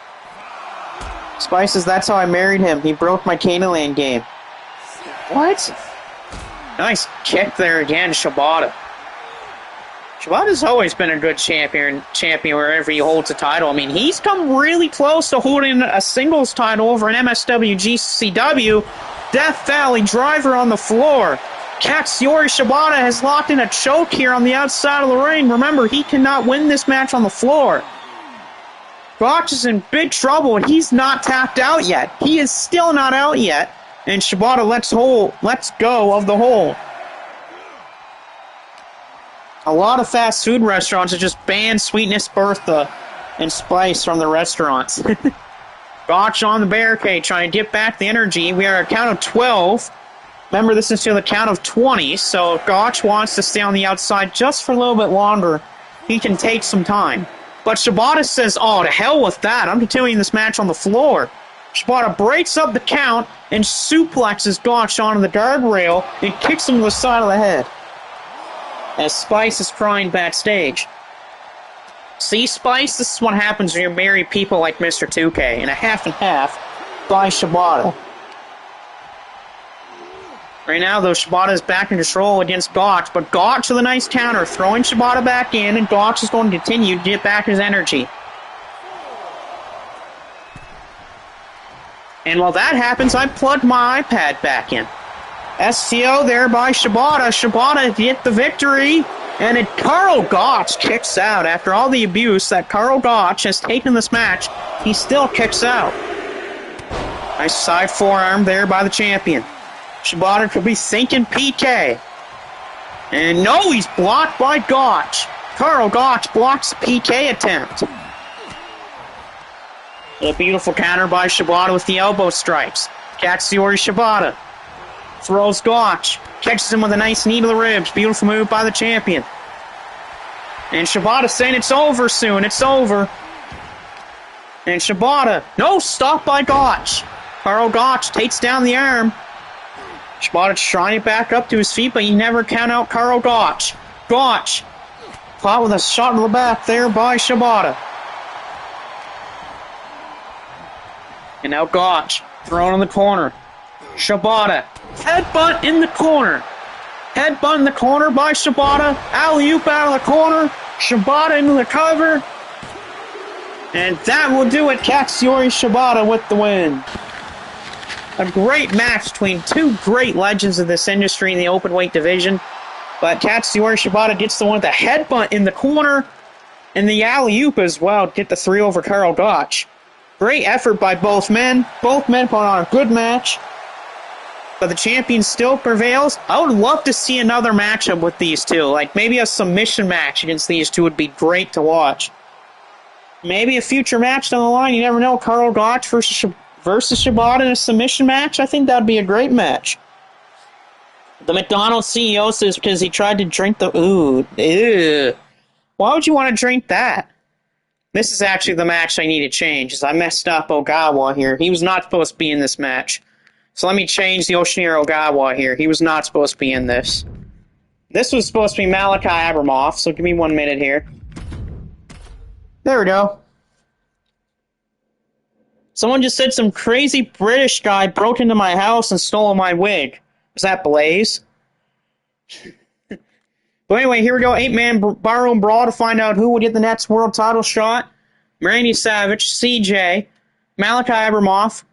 Spice says, that's how I married him. He broke my Candyland game. What? Nice kick there again, Shibata. Shibata's always been a good champion wherever he holds a title. I mean, he's come really close to holding a singles title over an MSW GCW. Death Valley driver on the floor. Katsuyori Shibata has locked in a choke here on the outside of the ring. Remember, he cannot win this match on the floor. Gotch is in big trouble, and he's not tapped out yet. He is still not out yet. And Shibata lets go of the hold. A lot of fast food restaurants have just banned Sweetness Bertha and Spice from the restaurants. Gotch on the barricade, trying to get back the energy. We are at a count of 12. Remember, this is to the count of 20, so if Gotch wants to stay on the outside just for a little bit longer, he can take some time. But Shibata says, oh, to hell with that. I'm continuing this match on the floor. Shibata breaks up the count and suplexes Gotch onto the guardrail and kicks him to the side of the head. As Spice is crying backstage. See, Spice, this is what happens when you marry people like Mr. 2K in a half and half by Shibata. Right now, though, Shibata is back in control against Gotch, but Gotch with a nice counter, throwing Shibata back in, and Gotch is going to continue to get back his energy. And while that happens, I plug my iPad back in. STO there by Shibata. Shibata get the victory. And Karl Gotch kicks out. After all the abuse that Karl Gotch has taken this match, he still kicks out. Nice side forearm there by the champion. Shibata could be thinking PK. And no, he's blocked by Gotch. Karl Gotch blocks the PK attempt. A beautiful counter by Shibata with the elbow strikes. Katsuyori Shibata throws Gotch. Catches him with a nice knee to the ribs. Beautiful move by the champion. And Shibata saying it's over soon. It's over. And Shibata. No, stop by Gotch. Karl Gotch takes down the arm. Shibata trying it back up to his feet, but you never count out Karl Gotch. Gotch caught with a shot in the back there by Shibata. And now Gotch thrown in the corner. Shibata. Headbutt in the corner. Headbutt in the corner by Shibata. Alley-oop out of the corner. Shibata into the cover. And that will do it. Katsuyori Shibata with the win. A great match between two great legends of this industry in the openweight division. But Katsuyori Shibata gets the one with the headbutt in the corner. And the alley-oop as well. Get the 3 over Karl Gotch. Great effort by both men. Both men put on a good match. But the champion still prevails. I would love to see another matchup with these two. Like, maybe a submission match against these two would be great to watch. Maybe a future match down the line. You never know. Karl Gotch versus Shibata in a submission match. I think that would be a great match. The McDonald's CEO says because he tried to drink the... Ooh. Ew. Why would you want to drink that? This is actually the match I need to change. Is I messed up Ogawa here. He was not supposed to be in this match. So let me change the Yoshinari Ogawa here. He was not supposed to be in this. This was supposed to be Malachi Abramoff, so give me 1 minute here. There we go. Someone just said some crazy British guy broke into my house and stole my wig. Was that Blaze? But anyway, here we go. 8-man barroom brawl to find out who would get the next world title shot. Randy Savage, CJ, Malachi Abramoff,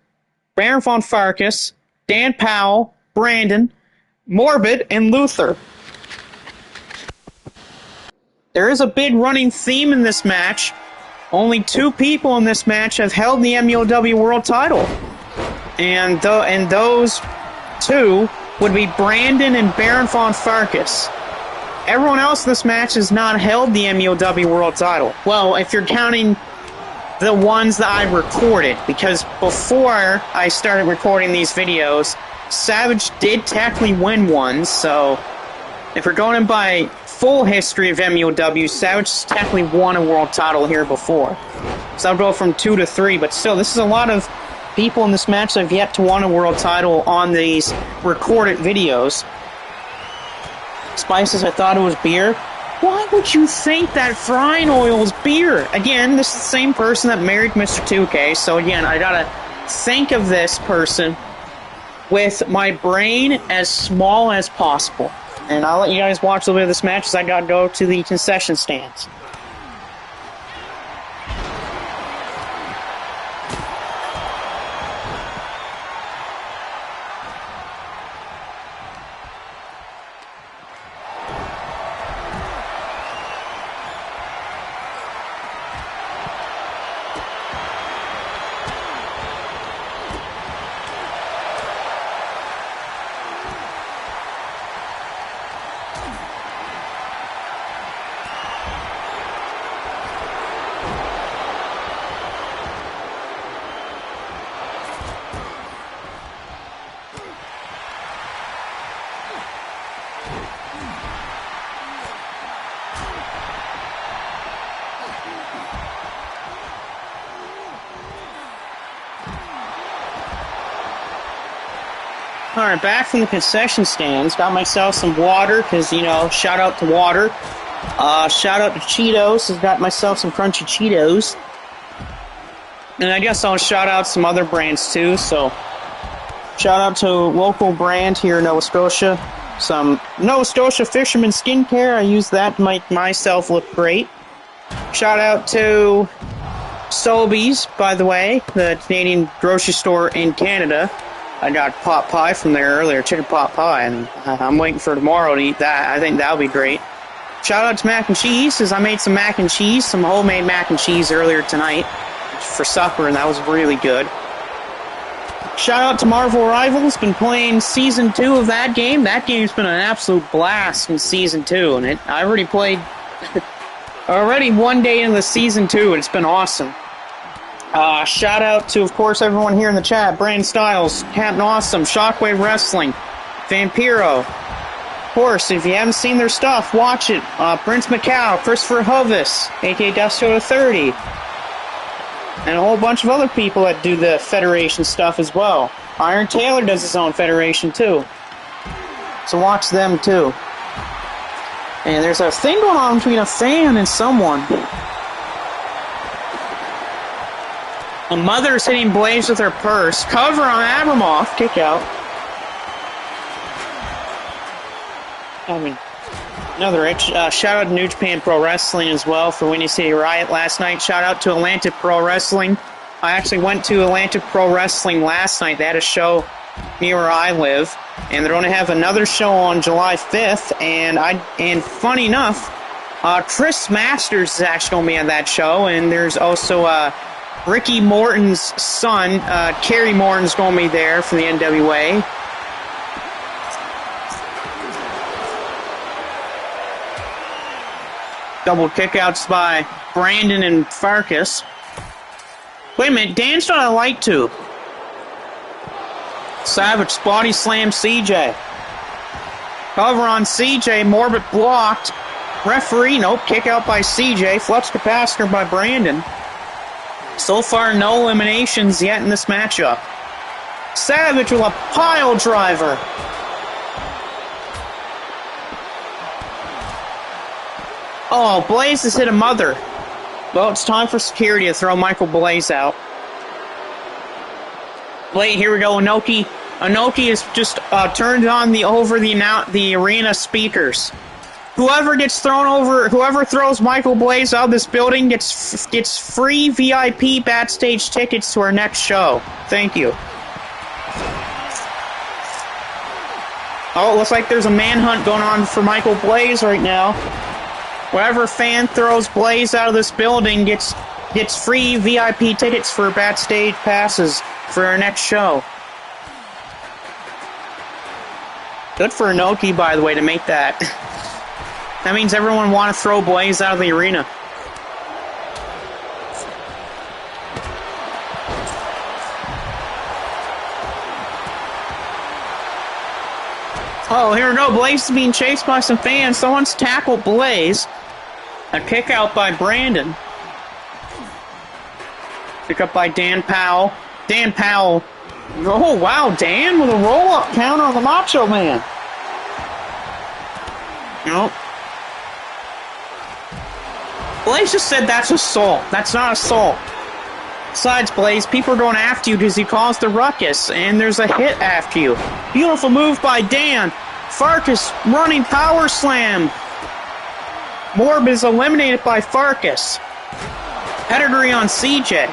Baron von Farkas, Dan Powell, Brandon, Morbid, and Luther. There is a big running theme in this match. Only 2 people in this match have held the MUW World title. And those 2 would be Brandon and Baron von Farkas. Everyone else in this match has not held the MUW World title. Well, if you're counting the ones that I recorded, because before I started recording these videos, Savage did technically win one, so if we're going by full history of MUW, Savage has technically won a world title here before. So I'll go from 2 to 3, but still, this is a lot of people in this match that have yet to win a world title on these recorded videos. Spices, I thought it was beer. Why would you think that frying oil is beer? Again, this is the same person that married Mr. 2K, so again, I gotta think of this person with my brain as small as possible. And I'll let you guys watch a little bit of this match as I gotta go to the concession stands. Alright, back from the concession stands. Got myself some water, because, you know, shout out to water. Shout out to Cheetos. I've got myself some crunchy Cheetos. And I guess I'll shout out some other brands, too. So, shout out to a local brand here in Nova Scotia. Some Nova Scotia Fisherman Skincare. I use that to make myself look great. Shout out to Sobeys, by the way, the Canadian grocery store in Canada. I got pot pie from there earlier, chicken pot pie, and I'm waiting for tomorrow to eat that. I think that'll be great. Shout out to mac and cheese, as I made some mac and cheese, some homemade mac and cheese earlier tonight for supper, and that was really good. Shout out to Marvel Rivals, been playing Season 2 of that game. That game's been an absolute blast in Season 2, and I already played already one day into Season 2, and it's been awesome. Shout out to, of course, everyone here in the chat. Brand Styles, Captain Awesome, Shockwave Wrestling, Vampiro. Of course, if you haven't seen their stuff, watch it. Prince Macau, Christopher Hovis, a.k.a. Deathstroke 30. And a whole bunch of other people that do the Federation stuff as well. Iron Taylor does his own Federation, too. So watch them, too. And there's a thing going on between a fan and someone. A mother's hitting Blaze with her purse. Cover on Abramoff. Kick out. I mean, another shout out to New Japan Pro Wrestling as well for Windy City Riot last night. Shout out to Atlantic Pro Wrestling. I actually went to Atlantic Pro Wrestling last night. They had a show near where I live, and they're going to have another show on July 5th. And funny enough, Chris Masters is actually going to be on that show, and there's also Ricky Morton's son, Kerry Morton's going to be there for the NWA. Double kickouts by Brandon and Farkas. Wait a minute, Dan's not a light tube. Savage body slam CJ. Cover on CJ, Morbid blocked. Referee, nope, kick out by CJ. Flux capacitor by Brandon. So far, no eliminations yet in this matchup. Savage with a pile driver. Oh, Blaze has hit a mother. Well, it's time for security to throw Michael Blaze out. Wait, here we go. Inoki is just turned on the arena speakers. Whoever throws Michael Blaze out of this building gets free VIP backstage tickets to our next show. Thank you. Oh, it looks like there's a manhunt going on for Michael Blaze right now. Whoever fan throws Blaze out of this building gets free VIP tickets for backstage passes for our next show. Good for Inoki, by the way, to make that. That means everyone want to throw Blaze out of the arena. Oh, here we go. Blaze is being chased by some fans. Someone's tackled Blaze. A kick out by Brandon. Pick up by Dan Powell. Dan Powell. Oh, wow, Dan with a roll-up counter on the Macho Man. Nope. Blaze just said that's assault. That's not assault. Besides, Blaze, people are going after you because you caused the ruckus, and there's a hit after you. Beautiful move by Dan. Farkas running power slam. Morb is eliminated by Farkas. Pedigree on CJ.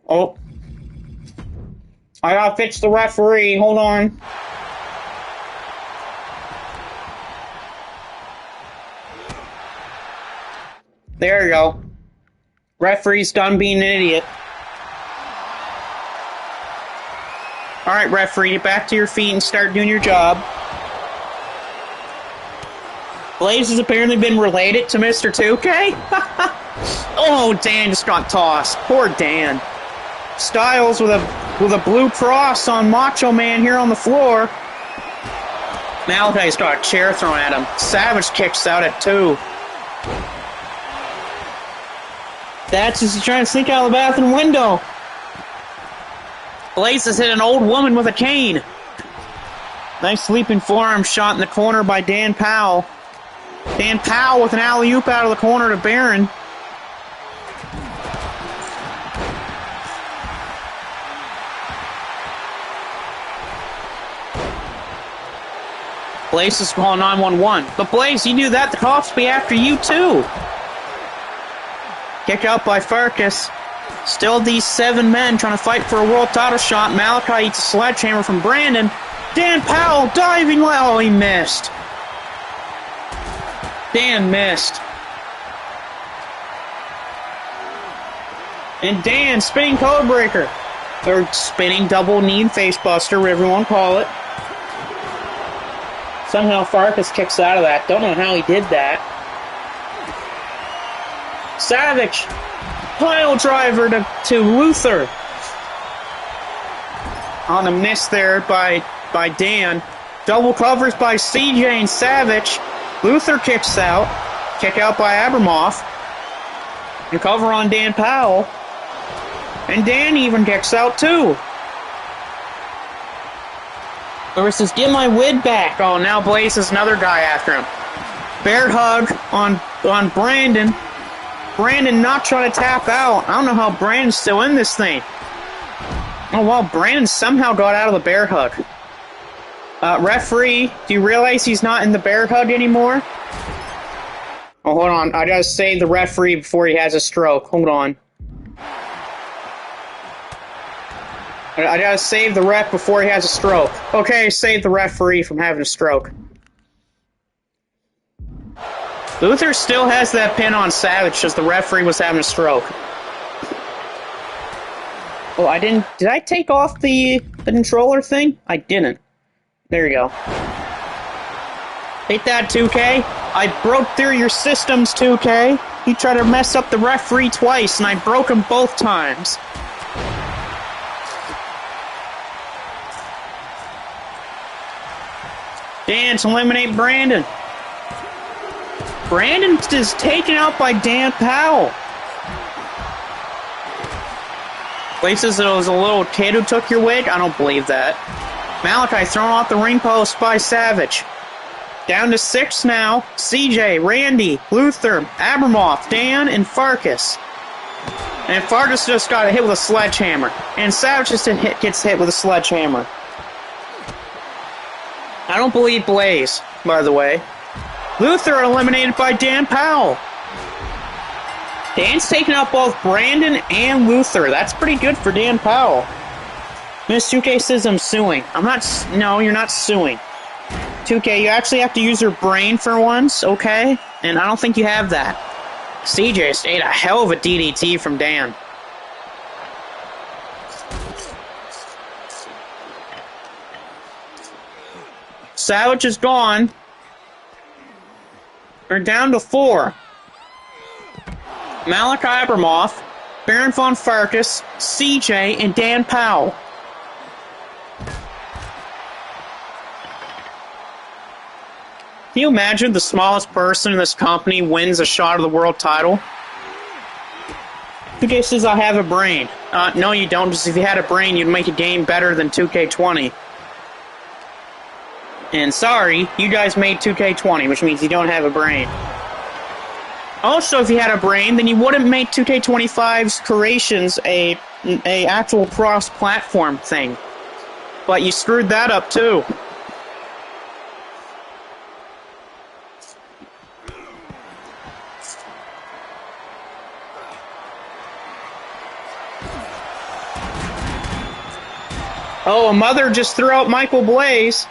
Oh. I gotta fix the referee. Hold on. There you go. Referee's done being an idiot. Alright, referee, get back to your feet and start doing your job. Blaze has apparently been related to Mr. 2K. Oh, Dan just got tossed. Poor Dan. Styles with a blue cross on Macho Man here on the floor. Malachi's got a chair thrown at him. Savage kicks out at 2. That's just trying to sneak out of the bathroom window. Blaze has hit an old woman with a cane. Nice leaping forearm shot in the corner by Dan Powell. Dan Powell with an alley-oop out of the corner to Barron. Blaze is calling 911. But Blaze, you knew that. The cops be after you, too. Kick out by Farkas. Still these 7 men trying to fight for a world title shot. Malachi eats a sledgehammer from Brandon. Dan Powell diving. Oh, he missed. Dan missed. And Dan, spinning code breaker. Or spinning double knee and face buster, whatever you want to call it. Somehow Farkas kicks out of that. Don't know how he did that. Savage. Pile driver to Luther. On a miss there by Dan. Double covers by CJ and Savage. Luther kicks out. Kick out by Abramoff. And cover on Dan Powell. And Dan even kicks out too. Lewis says, get my wig back. Oh, now Blaze has another guy after him. Bear hug on Brandon. Brandon not trying to tap out. I don't know how Brandon's still in this thing. Oh, well, Brandon somehow got out of the bear hug. Referee, do you realize he's not in the bear hug anymore? Oh, hold on. I gotta save the referee before he has a stroke. Hold on. I gotta save the ref before he has a stroke. Okay, save the referee from having a stroke. Luther still has that pin on Savage as the referee was having a stroke. Oh, I didn't... Did I take off the controller thing? I didn't. There you go. Hate that, 2K. I broke through your systems, 2K. You tried to mess up the referee twice, and I broke him both times. Dan to eliminate Brandon. Brandon is taken out by Dan Powell. Blake says it was a little kid who took your wig. I don't believe that. Malachi thrown off the ring post by Savage. Down to 6 now. CJ, Randy, Luther, Abramoff, Dan, and Farkas. And Farkas just got hit with a sledgehammer. And Savage just gets hit with a sledgehammer. I don't believe Blaze, by the way. Luther eliminated by Dan Powell. Dan's taking out both Brandon and Luther. That's pretty good for Dan Powell. Miss 2K says I'm suing. I'm not... No, you're not suing. 2K, you actually have to use your brain for once, okay? And I don't think you have that. CJ just ate a hell of a DDT from Dan. Savage is gone. We're down to 4. Malachi Abramoff, Baron von Farkas, CJ, and Dan Powell. Can you imagine the smallest person in this company wins a shot of the world title? 2K says I have a brain. No you don't, because if you had a brain, you'd make a game better than 2K20. And sorry, you guys made 2K20, which means you don't have a brain. Also, if you had a brain, then you wouldn't make 2K25's creations a actual cross-platform thing. But you screwed that up, too. Oh, a mother just threw out Michael Blaze.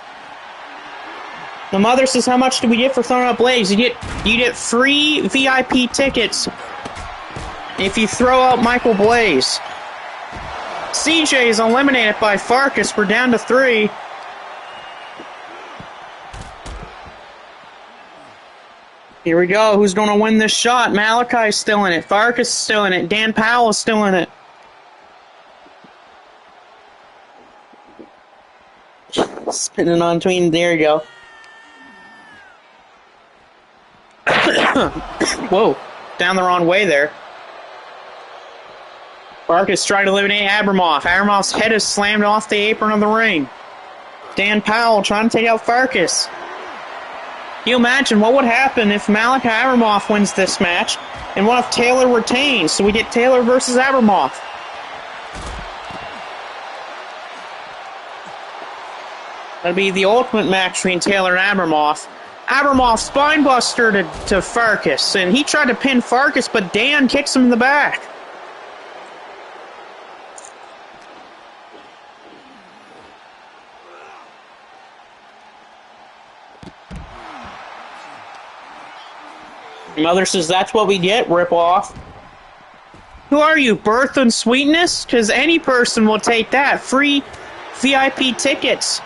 The mother says, how much do we get for throwing out Blaze? You get free VIP tickets if you throw out Michael Blaze. CJ is eliminated by Farkas. We're down to 3. Here we go. Who's going to win this shot? Malachi's still in it. Farkas is still in it. Dan Powell is still in it. Spinning on between. There you go. Whoa, down the wrong way there. Farkas trying to eliminate Abramoff. Abramoff's head is slammed off the apron of the ring. Dan Powell trying to take out Farkas. Can you imagine what would happen if Malachi Abramoff wins this match and what if Taylor retains? So we get Taylor versus Abramoff. That'd be the ultimate match between Taylor and Abramoff. Abramoff spinebuster to Farkas, and he tried to pin Farkas, but Dan kicks him in the back. Mother says, that's what we get, ripoff. Who are you, Birth and Sweetness? Because any person will take that. Free VIP tickets.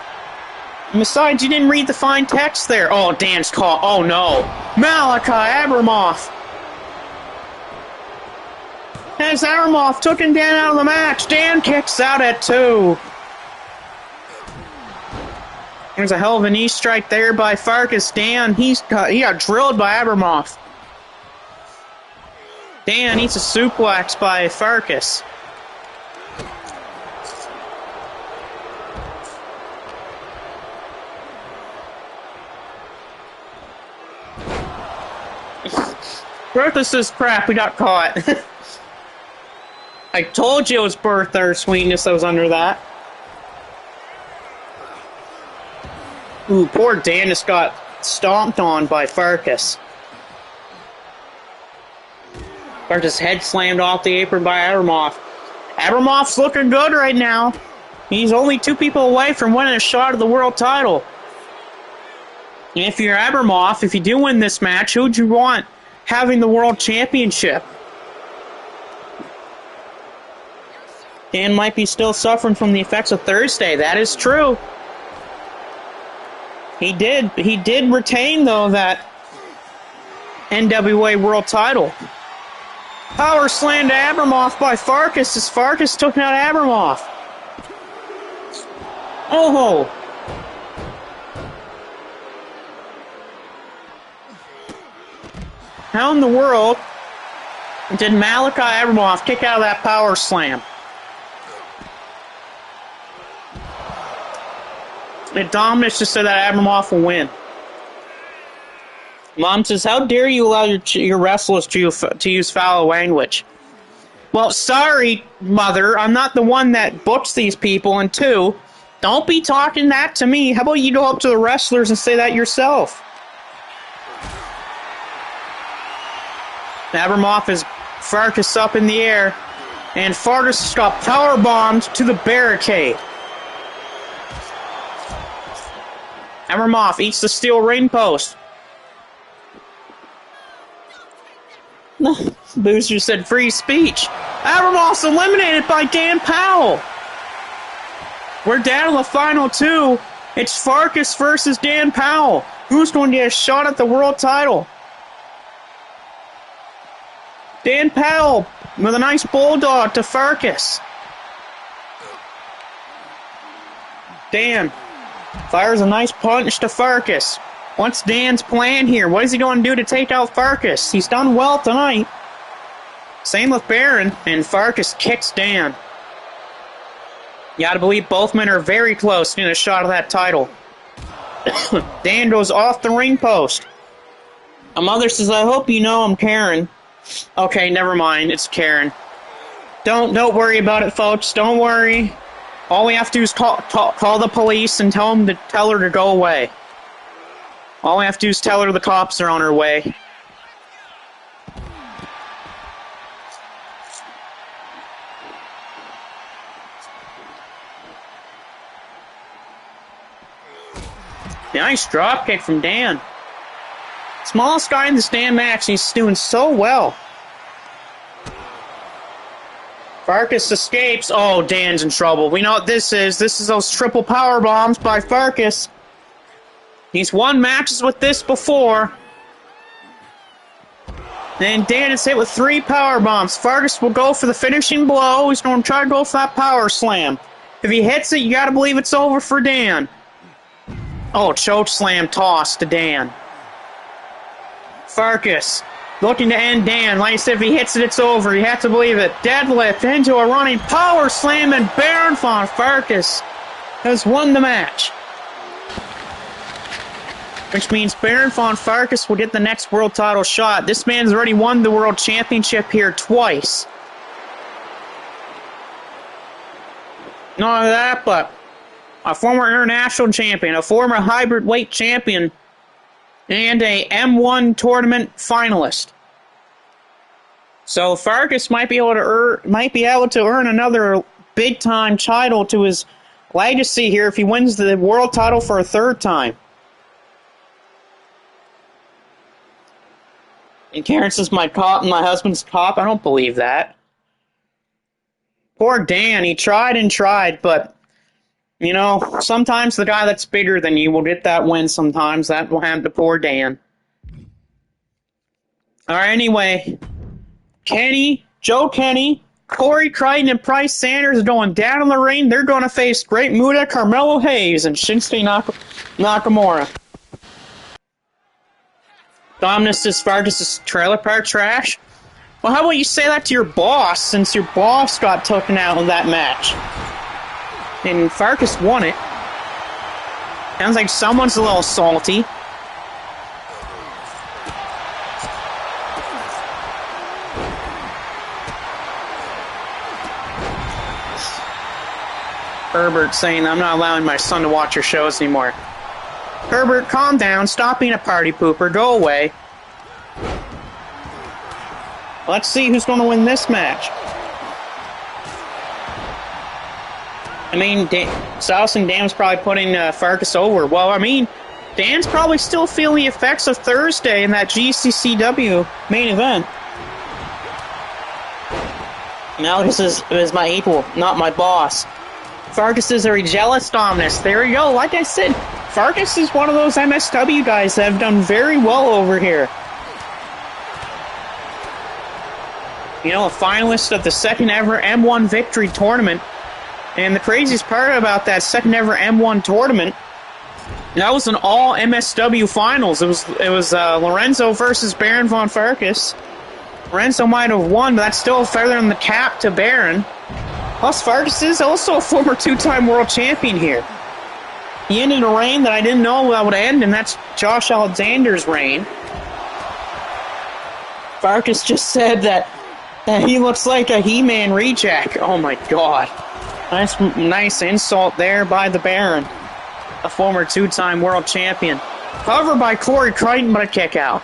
And besides, you didn't read the fine text there. Oh, Dan's call. Oh, no. Malachi Abramoff. As Abramoff took Dan out of the match. Dan kicks out at 2. There's a hell of a knee strike there by Farkas. Dan, he got drilled by Abramoff. Dan eats a suplex by Farkas. Bertha says, crap, we got caught. I told you it was Bertha or Sweetness that was under that. Ooh, poor Dan just got stomped on by Farkas. Farkas' head slammed off the apron by Abramoff. Abramoff's looking good right now. He's only 2 people away from winning a shot at the world title. And if you're Abramoff, if you do win this match, who'd you want having the world championship? Dan might be still suffering from the effects of Thursday. That is true. He did retain, though, that NWA world title. Power slam to Abramoff by Farkas as Farkas took out Abramoff. Oh! How in the world did Malachi Abramoff kick out of that power slam? And Dominic just said that Abramoff will win. Mom says, how dare you allow your wrestlers to use foul language? Well, sorry, Mother. I'm not the one that books these people. And 2, don't be talking that to me. How about you go up to the wrestlers and say that yourself? Abramoff is Farkas up in the air. And Farkas got powerbombed to the barricade. Abramoff eats the steel ring post. Booster said free speech. Abramoff's eliminated by Dan Powell. We're down to the final 2. It's Farkas versus Dan Powell. Who's going to get a shot at the world title? Dan Powell with a nice bulldog to Farkas. Dan fires a nice punch to Farkas. What's Dan's plan here? What is he going to do to take out Farkas? He's done well tonight. Same with Baron, and Farkas kicks Dan. You gotta believe both men are very close to getting a shot of that title. Dan goes off the ring post. A mother says, I hope you know I'm Karen. Okay, never mind, it's Karen. Don't worry about it, folks. Don't worry. All we have to do is call the police and tell her to go away. All we have to do is tell her the cops are on her way. Nice dropkick from Dan. Smallest guy in the stand match, and he's doing so well. Farkas escapes. Oh, Dan's in trouble. We know what this is. This is those triple power bombs by Farkas. He's won matches with this before. And Dan is hit with 3 power bombs. Farkas will go for the finishing blow. He's going to try to go for that power slam. If he hits it, you got to believe it's over for Dan. Oh, choke slam toss to Dan. Farkas Looking to end Dan. Like I said, if he hits it, it's over. You have to believe it. Deadlift into a running power slam, and Baron von Farkas has won the match. Which means Baron von Farkas will get the next world title shot. This man's already won the world championship here twice. Not only that, but a former international champion, a former hybrid weight champion, and a M1 tournament finalist. So Farkas might be able to earn another big time title to his legacy here if he wins the world title for a third time. And Karen says my husband's cop. I don't believe that. Poor Dan, he tried and tried, but you know, sometimes the guy that's bigger than you will get that win sometimes. That will happen to poor Dan. Alright, anyway. Joe Kenny, Corey Crichton, and Bryce Sanders are going down in the ring. They're going to face Great Muta, Carmelo Hayes, and Shinsuke Nakamura. Dominus says Farkas' trailer park trash. Well, how about you say that to your boss, since your boss got taken out in that match? And Farkas won it. Sounds like someone's a little salty. Herbert saying, I'm not allowing my son to watch your shows anymore. Herbert, calm down. Stop being a party pooper. Go away. Let's see who's going to win this match. I mean, Sauce and Dan's probably putting Farkas over. Well, I mean, Dan's probably still feeling the effects of Thursday in that GCCW main event. Now this is my equal, not my boss. Farkas is very jealous, Dominus. There you go. Like I said, Farkas is one of those MSW guys that have done very well over here. You know, a finalist of the second ever M1 Victory Tournament. And the craziest part about that second ever M1 tournament, that was an all MSW finals. It was Lorenzo versus Baron von Farkas. Lorenzo might have won, but that's still a feather in the cap to Baron. Plus, Farkas is also a former two-time world champion here. He ended a reign that I didn't know that would end, and that's Josh Alexander's reign. Farkas just said that he looks like a He-Man reject. Oh my god. Nice insult there by the Baron, a former two-time world champion. Covered by Corey Crichton, but a kick out.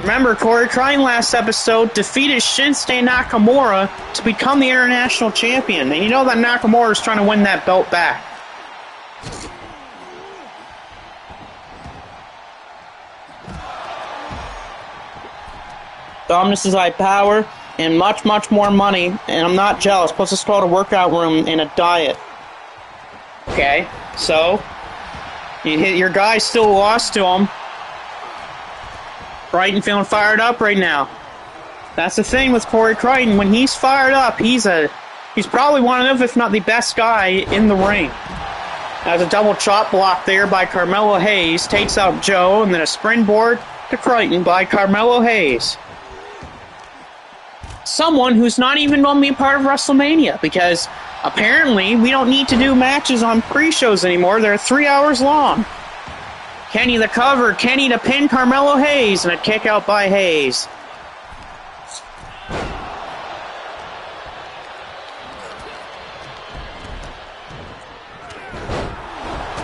Remember, Corey Crichton last episode defeated Shinsuke Nakamura to become the international champion. And you know that Nakamura is trying to win that belt back. Dominus is high power and much, much more money, and I'm not jealous. Plus, it's called a workout room and a diet. Okay, so your guy still lost to him. Crichton feeling fired up right now. That's the thing with Corey Crichton. When he's fired up, he's probably one of, if not the best guy in the ring. There's a double chop block there by Carmelo Hayes. Takes out Joe, and then a springboard to Crichton by Carmelo Hayes. Someone who's not even going to be part of WrestleMania, because apparently we don't need to do matches on pre-shows anymore. They're 3 hours long. Kenny the cover, Kenny to pin Carmelo Hayes, and a kick out by Hayes.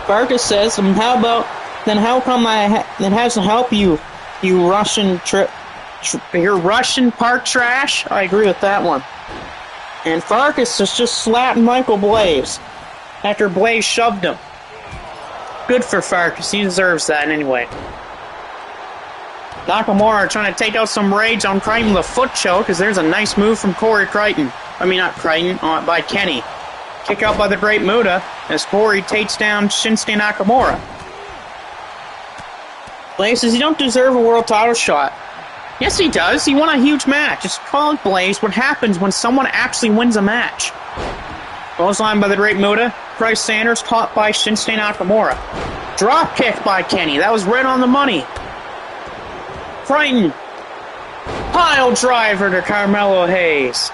Farkas says, how come that hasn't helped you Russian your Russian park trash? I agree with that one. And Farkas is just slapping Michael Blaze after Blaze shoved him. Good for Farkas. He deserves that anyway. Nakamura trying to take out some rage on Crichton with a foot choke, because there's a nice move from Corey Crichton. I mean, not Crichton, by Kenny. Kick out by the Great Muta as Corey takes down Shinsuke Nakamura. Blaze says he don't deserve a world title shot. Yes, he does. He won a huge match. Just call it, Blaze, what happens when someone actually wins a match. Clothesline by the Great Muta. Bryce Sanders caught by Shinsuke Nakamura. Drop kick by Kenny. That was right on the money. Crichton Pile driver to Carmelo Hayes.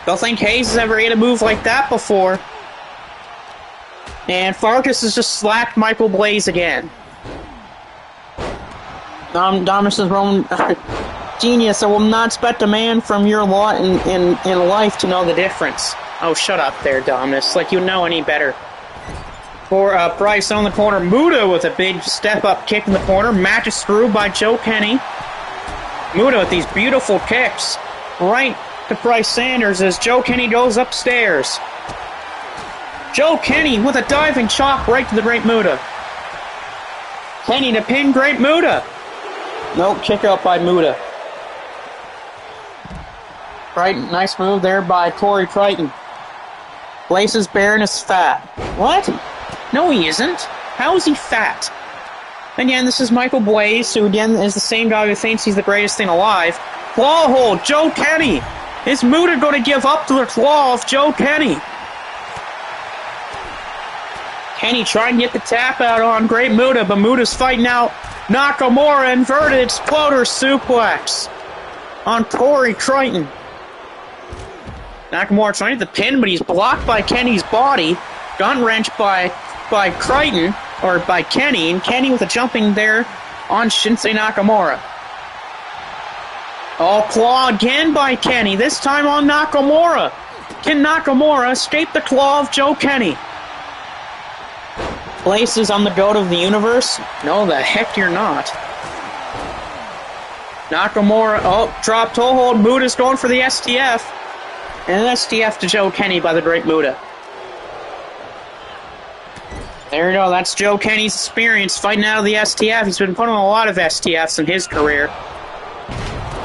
Don't think Hayes has ever hit a move like that before. And Farkas has just slapped Michael Blaze again. Dominus is Roman. Genius, I will not expect a man from your lot in life to know the difference. Oh, shut up there, Dominus. Like you know any better. For Price on the corner. Muda with a big step-up kick in the corner. Match is screwed by Joe Kenny. Muda with these beautiful kicks. Right to Price Sanders as Joe Kenny goes upstairs. Joe Kenny with a diving chop right to the Great Muda. Kenny to pin Great Muda. Nope, kick out by Muda. Crichton, nice move there by Corey Crichton. Blaze is bare and is fat. What? No, he isn't. How is he fat? Again, this is Michael Blaze, who again is the same guy who thinks he's the greatest thing alive. Claw hold, Joe Kenny. Is Muda going to give up to the claw of Joe Kenny? Kenny trying to get the tap out on Great Muda, but Muda's fighting out. Nakamura inverted exploder suplex on Corey Crichton. Nakamura trying to pin, but he's blocked by Kenny's body. Gun wrench by Crichton, or by Kenny, and Kenny with a jumping there on Shinsuke Nakamura. Oh, claw again by Kenny, this time on Nakamura. Can Nakamura escape the claw of Joe Kenny? Blaze is on the goat of the universe? No, the heck you're not. Nakamura, oh, drop toe hold, Muda's going for the STF. And an STF to Joe Kenny by the Great Muda. There you go, that's Joe Kenny's experience fighting out of the STF. He's been putting on a lot of STFs in his career.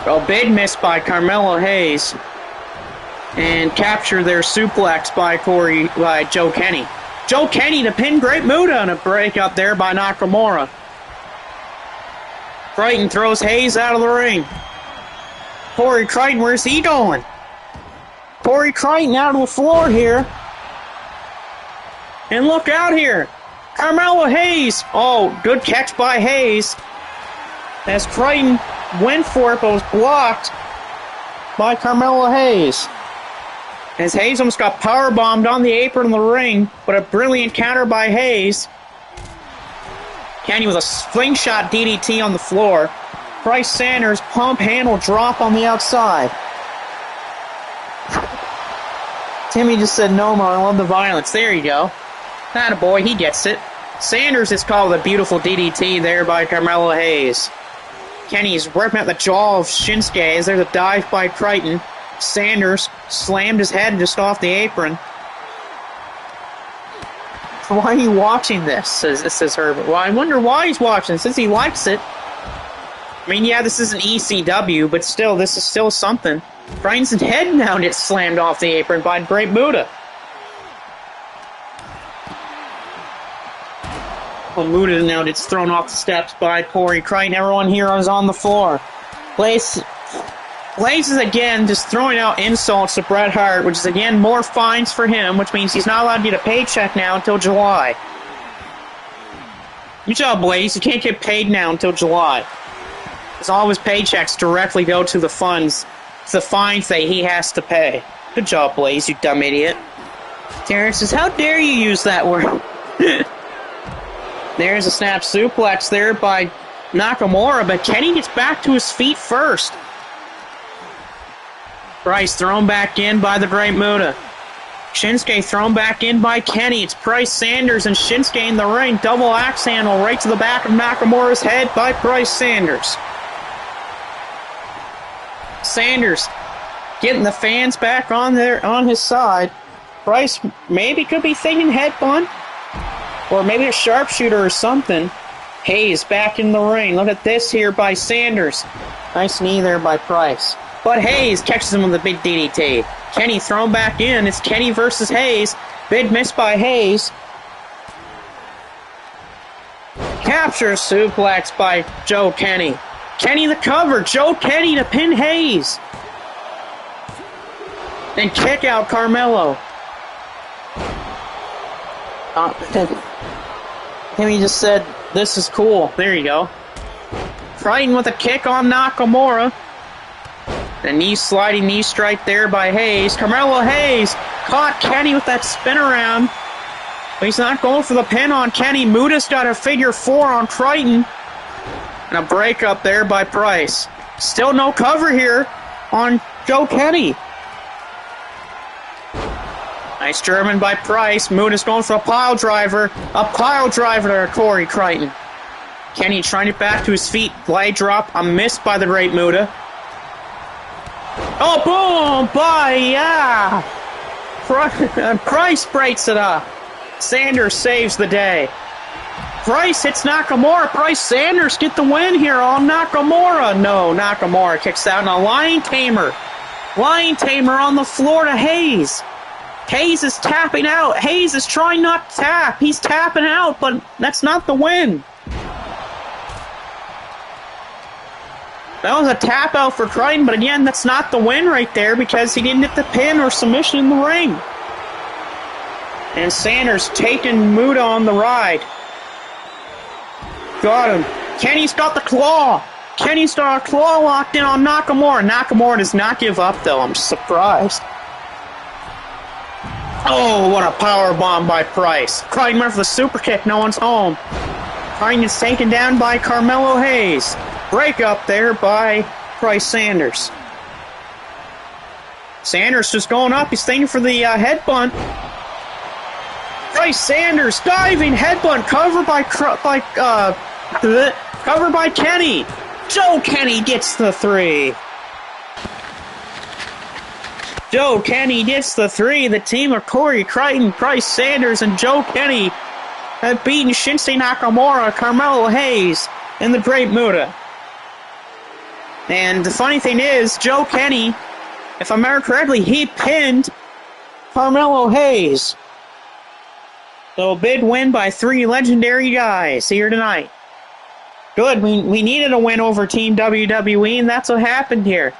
Oh, big miss by Carmelo Hayes. And capture their suplex by Joe Kenny. Joe Kenny to pin Great Muda and a break up there by Nakamura. Crichton throws Hayes out of the ring. Corey Crichton, where's he going? Corey Crichton out on the floor here. And look out here. Carmelo Hayes. Oh, good catch by Hayes. As Crichton went for it, but was blocked by Carmelo Hayes. As Hayes almost got powerbombed on the apron in the ring, but a brilliant counter by Hayes. Kenny with a slingshot DDT on the floor. Price Sanders pump handle drop on the outside. Timmy just said no more, I love the violence. There you go. Attaboy, he gets it. Sanders is called a beautiful DDT there by Carmelo Hayes. Kenny's ripping at the jaw of Shinsuke as there's a dive by Crichton. Sanders slammed his head just off the apron. Why are you watching this? Says Herbert. Well, I wonder why he's watching, since he likes it. I mean, yeah, this is an ECW, but still, this is still something. Crichton's head now gets slammed off the apron by Great Muda. Well, Muda now gets thrown off the steps by Corey Crichton. Everyone here is on the floor. Blaze is again just throwing out insults to Bret Hart, which is again more fines for him, which means he's not allowed to get a paycheck now until July. Good job, Blaze. You can't get paid now until July. Because all of his paychecks directly go to the funds, to the fines that he has to pay. Good job, Blaze, you dumb idiot. Terrence says, how dare you use that word? There's a snap suplex there by Nakamura, but Kenny gets back to his feet first. Price thrown back in by the Great Muda. Shinsuke thrown back in by Kenny. It's Price Sanders and Shinsuke in the ring. Double axe handle right to the back of Nakamura's head by Price Sanders. Sanders getting the fans back on his side. Price maybe could be thinking headbutt. Or maybe a sharpshooter or something. Hayes back in the ring. Look at this here by Sanders. Nice knee there by Price. But Hayes catches him with a big DDT. Kenny thrown back in. It's Kenny versus Hayes. Big miss by Hayes. Capture suplex by Joe Kenny. Kenny the cover. Joe Kenny to pin Hayes. Then kick out Carmelo. Timmy just said, this is cool. There you go. Crichton with a kick on Nakamura. The sliding knee strike there by Hayes. Carmelo Hayes caught Kenny with that spin around. But he's not going for the pin on Kenny. Muda's got a figure 4 on Crichton. And a break up there by Price. Still no cover here on Joe Kenny. Nice German by Price. Muda's going for a pile driver. A pile driver to Corey Crichton. Kenny trying to back to his feet. Glide drop. A miss by the great Muda. Oh, boom! Price breaks it up. Sanders saves the day. Price hits Nakamura. Price Sanders get the win here on Nakamura. No, Nakamura kicks out on a Lion Tamer. Lion Tamer on the floor to Hayes. Hayes is tapping out. Hayes is trying not to tap. He's tapping out, but that's not the win. That was a tap out for Crichton, but again, that's not the win right there because he didn't get the pin or submission in the ring. And Sanders taking Muda on the ride. Got him. Kenny's got the claw. Kenny's got a claw locked in on Nakamura. Nakamura does not give up, though. I'm surprised. Oh, what a power bomb by Price. Crichton went for the super kick. No one's home. Crichton is taken down by Carmelo Hayes. Break up there by Price Sanders. Sanders just going up. He's thinking for the headbutt. Price Sanders diving headbutt. Covered by Kenny. Joe Kenny gets the 3. Joe Kenny gets the 3. The team of Corey Crichton, Price Sanders, and Joe Kenny have beaten Shinsuke Nakamura, Carmelo Hayes, and the Great Muta. And the funny thing is, Joe Kenny, if I remember correctly, he pinned Carmelo Hayes. So a big win by 3 legendary guys here tonight. Good, we needed a win over Team WWE, and that's what happened here.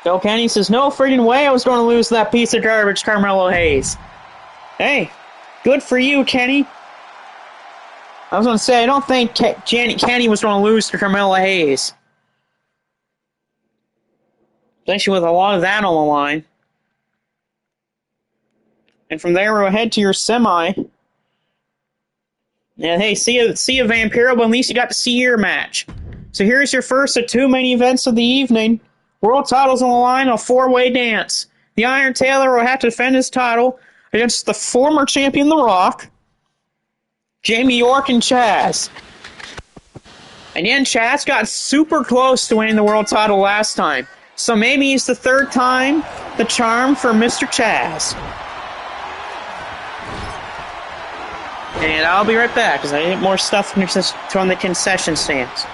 Joe Kenny says, no freaking way I was going to lose that piece of garbage, Carmelo Hayes. Hey, good for you, Kenny. I was going to say, I don't think Kenny was going to lose to Carmelo Hayes. Especially with a lot of that on the line. And from there, we'll head to your semi. And hey, see you, Vampiro, but at least you got to see your match. So here's your first of 2 main events of the evening. World titles on the line, a 4-way dance. The Iron Taylor will have to defend his title against the former champion, The Rock, Jamie York, and Chaz. And again, Chaz got super close to winning the world title last time. So maybe it's the 3rd time the charm for Mr. Chaz. And I'll be right back, because I get more stuff from the concession stands.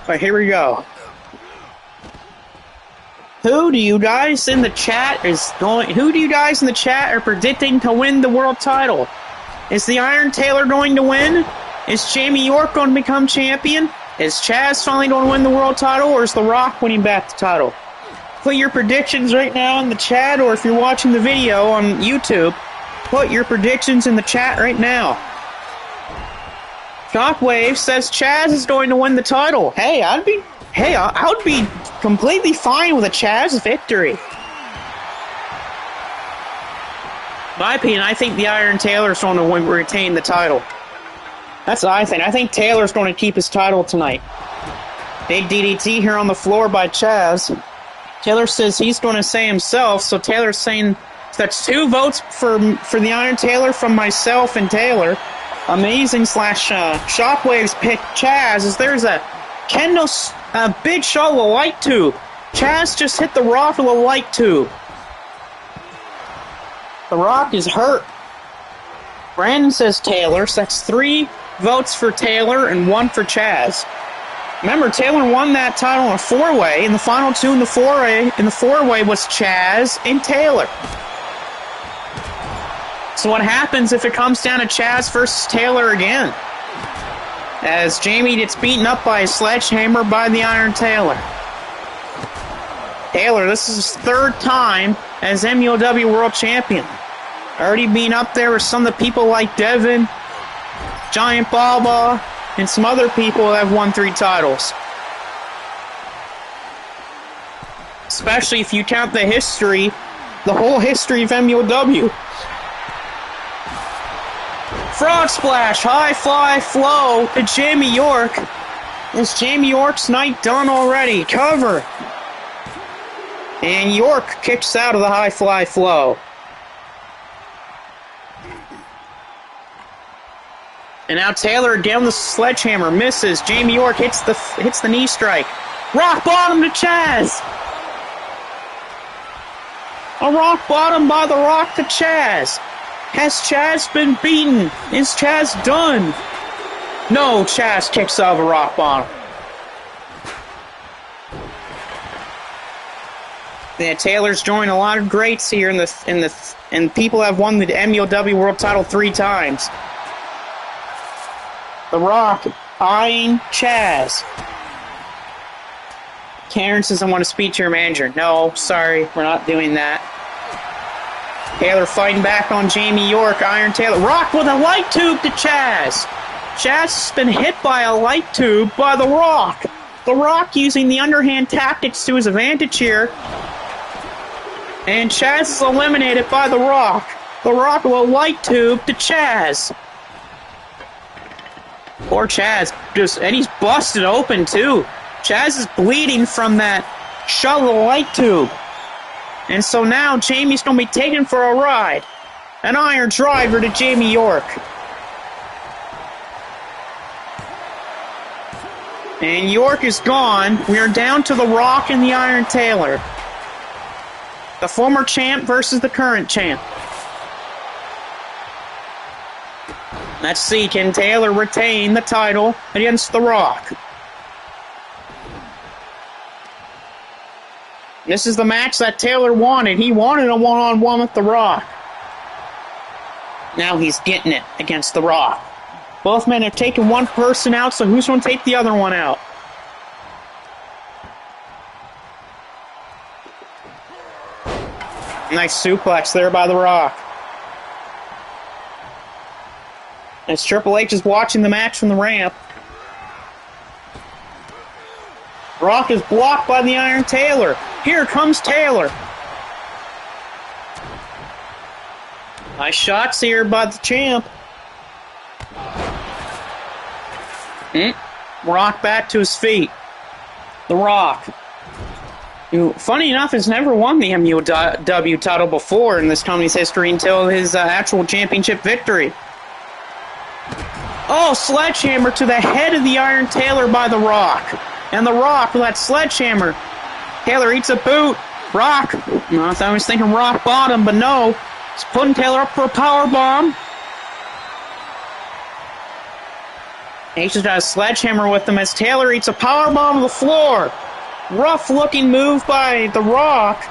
Alright, here we go. Who do you guys in the chat are predicting to win the world title? Is the Iron Taylor going to win? Is Jamie York going to become champion? Is Chaz finally going to win the world title, or is The Rock winning back the title? Put your predictions right now in the chat, or if you're watching the video on YouTube, put your predictions in the chat right now. Shockwave says Chaz is going to win the title. Hey, I would be completely fine with a Chaz victory. In my opinion, I think the Iron Taylor is going to retain the title. That's what I think. I think Taylor's going to keep his title tonight. Big DDT here on the floor by Chaz. Taylor says he's going to say himself, so Taylor's saying that's 2 votes for the Iron Taylor from myself and Taylor. Amazing slash Shockwaves pick Chaz as there's a big shot of a light tube. Chaz just hit the Rock with a light tube. The Rock is hurt. Brandon says Taylor, so that's 3 votes for Taylor and 1 for Chaz. Remember, Taylor won that title in a 4-way, and the final 2 in the 4-way was Chaz and Taylor. So what happens if it comes down to Chaz versus Taylor again? As Jamie gets beaten up by a sledgehammer by the Iron Taylor. Taylor, this is his 3rd time as MUOW World Champion. Already been up there with some of the people like Devin, Giant Baba, and some other people that have won 3 titles. Especially if you count the whole history of MUOW. Frog Splash, High Fly Flow to Jamie York. Is Jamie York's night done already? Cover. And York kicks out of the High Fly Flow. And now Taylor again with the sledgehammer misses. Jamie York hits the knee strike. Rock bottom to Chaz. A rock bottom by the Rock to Chaz. Has Chaz been beaten? Is Chaz done? No, Chaz kicks out of a rock bottom. Yeah, Taylor's joined a lot of greats here and people have won the MUOW World Title 3 times. The Rock eyeing Chaz. Karen says, I want to speak to your manager. No, sorry, we're not doing that. Taylor fighting back on Jamie York. Iron Taylor. Rock with a light tube to Chaz. Chaz has been hit by a light tube by The Rock. The Rock using the underhand tactics to his advantage here. And Chaz is eliminated by The Rock. The Rock with a light tube to Chaz. Poor Chaz, and he's busted open too. Chaz is bleeding from that shot of the light tube. And so now Jamie's going to be taken for a ride. An iron driver to Jamie York. And York is gone. We are down to The Rock and the Iron Taylor. The former champ versus the current champ. Let's see, can Taylor retain the title against The Rock? This is the match that Taylor wanted. He wanted a one-on-one with The Rock. Now he's getting it against The Rock. Both men have taken one person out, so who's going to take the other one out? Nice suplex there by The Rock. As Triple H is watching the match from the ramp. Rock is blocked by the Iron Taylor. Here comes Taylor. Nice shots here by the champ. Rock back to his feet. The Rock, who, funny enough, has never won the MUOW title before in this company's history until his actual championship victory. Oh, sledgehammer to the head of the Iron Taylor by The Rock. And The Rock with that sledgehammer. Taylor eats a boot. Rock. No, I thought I was thinking rock bottom, but no. He's putting Taylor up for a power bomb. H has got a sledgehammer with him as Taylor eats a power bomb to the floor. Rough looking move by The Rock.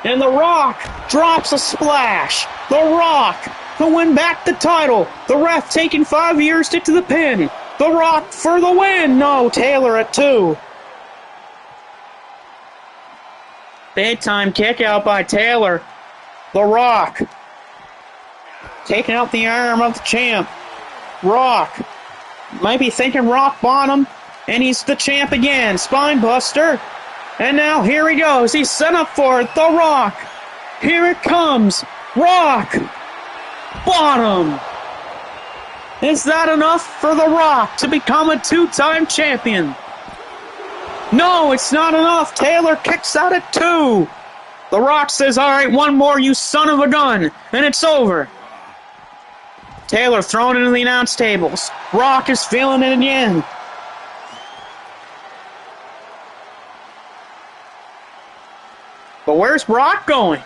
And The Rock drops a splash. The Rock to win back the title. The ref taking 5 years to get to the pin. The Rock for the win. No, Taylor at 2. Big time kick out by Taylor. The Rock taking out the arm of the champ. Rock might be thinking rock bottom, and he's the champ again. Spine buster. And now here he goes. He's set up for it. The Rock. Here it comes. Rock. Bottom. Is that enough for The Rock to become a two-time champion? No, it's not enough. Taylor kicks out at 2. The Rock says, all right, one more, you son of a gun, and it's over. Taylor thrown into the announce tables. Rock is feeling it again. But where's Rock going?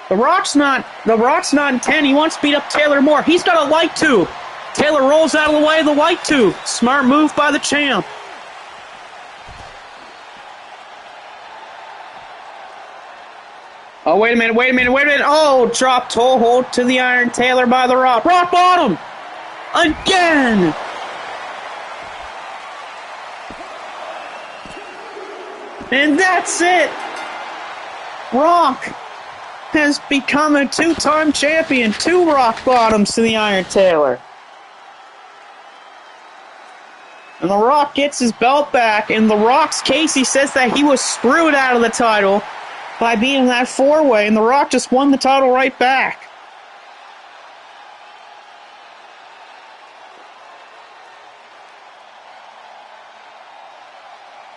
The Rock's not in 10. He wants to beat up Taylor more. He's got a light tube. Taylor rolls out of the way of the light tube. Smart move by the champ. Oh, wait a minute. Oh, drop toe hold to the iron. Taylor by the Rock. Rock bottom! Again! And that's it! Rock has become a two-time champion. 2 rock bottoms to the Iron Taylor. And The Rock gets his belt back. In The Rock's case, he says that he was screwed out of the title by being in that 4-way, and The Rock just won the title right back.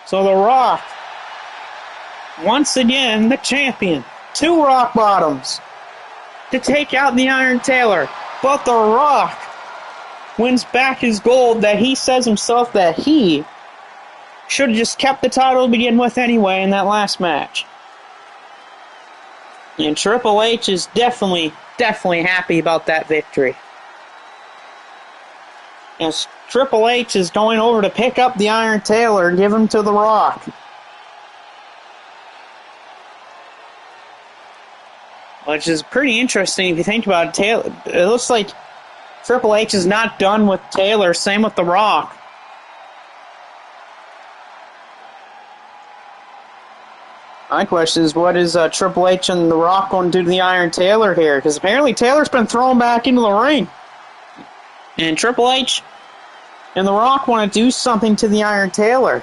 So The Rock, once again, the champion. 2 rock bottoms to take out the Iron Taylor. But The Rock wins back his gold that he says himself that he should have just kept the title to begin with anyway in that last match. And Triple H is definitely happy about that victory. As Triple H is going over to pick up the Iron Taylor and give him to The Rock. Which is pretty interesting if you think about it. Taylor, it looks like Triple H is not done with Taylor. Same with The Rock. My question is, what is Triple H and The Rock going to do to the Iron Taylor here? Because apparently Taylor's been thrown back into the ring. And Triple H and The Rock want to do something to the Iron Taylor.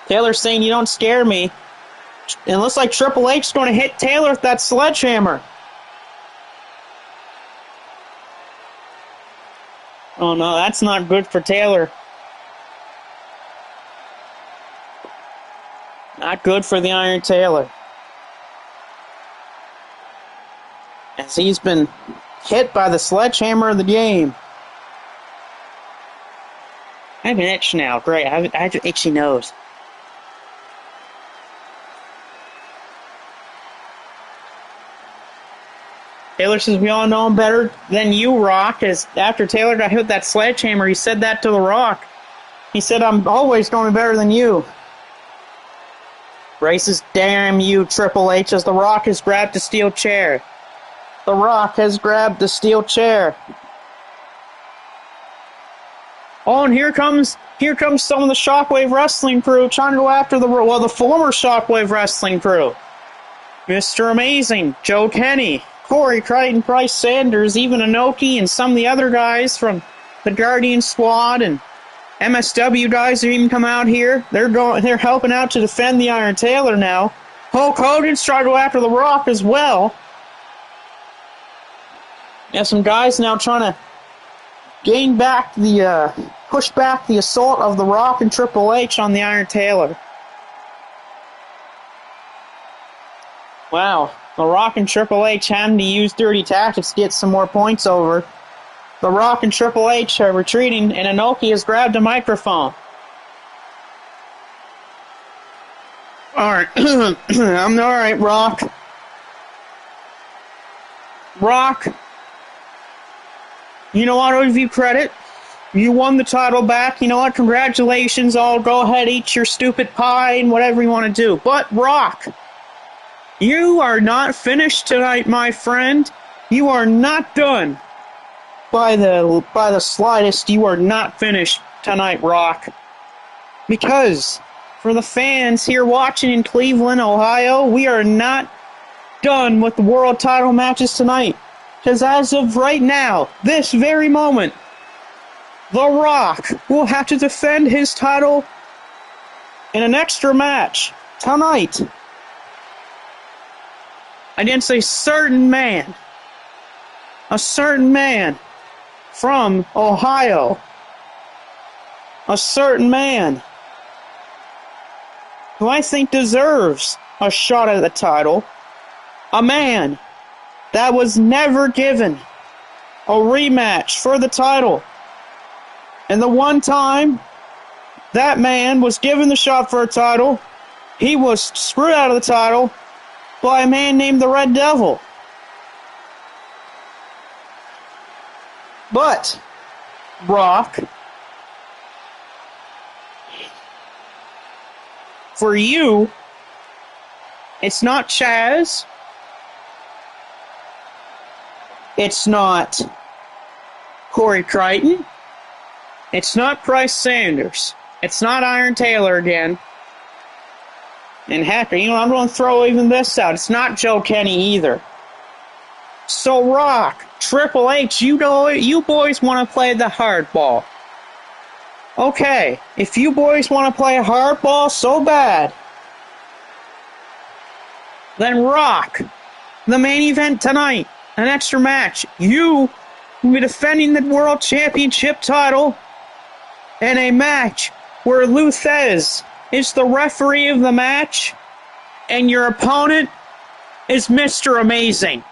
Taylor's saying, you don't scare me. It looks like Triple H is going to hit Taylor with that sledgehammer. Oh no, that's not good for Taylor. Not good for the Iron Taylor. As he's been hit by the sledgehammer of the game. I have an itch now. Great, I have an itchy nose. Taylor says, we all know him better than you, Rock. As after Taylor got hit with that sledgehammer, he said that to The Rock. He said, I'm always going to be better than you. Braces, damn you, Triple H, as The Rock has grabbed the steel chair. The Rock has grabbed the steel chair. Oh, and here comes some of the Shockwave Wrestling crew trying to go after the former Shockwave Wrestling crew. Mr. Amazing, Joe Kenny, Corey Crichton, Bryce Sanders, even Inoki, and some of the other guys from the Guardian Squad and MSW guys have even come out here. They're helping out to defend the Iron Taylor now. Hulk Hogan's trying to go after The Rock as well. You have some guys now trying to push back the assault of The Rock and Triple H on the Iron Taylor. Wow, The Rock and Triple H having to use dirty tactics to get some more points over. The Rock and Triple H are retreating, and Inoki has grabbed a microphone. Alright, I'm alright, Rock. Rock, you know what, I'll give you credit. You won the title back. You know what, congratulations. I'll go ahead, eat your stupid pie and whatever you want to do. But, Rock, you are not finished tonight, my friend. You are not done. By the slightest, you are not finished tonight, Rock. Because, for the fans here watching in Cleveland, Ohio, we are not done with the world title matches tonight. Because as of right now, this very moment, The Rock will have to defend his title in an extra match tonight against a certain man a certain man from Ohio, a certain man who I think deserves a shot at the title, a man that was never given a rematch for the title. And the one time that man was given the shot for a title, he was screwed out of the title by a man named the Red Devil. But, Brock, for you, it's not Chaz. It's not Corey Crichton. It's not Price Sanders. It's not Iron Taylor again. And heck, I'm going to throw even this out. It's not Joe Kenny either. So Rock, Triple H, you boys want to play the hardball. Okay, if you boys want to play hardball so bad, then Rock, the main event tonight, an extra match. You will be defending the World Championship title in a match where Luthez is the referee of the match, and your opponent is Mr. Amazing.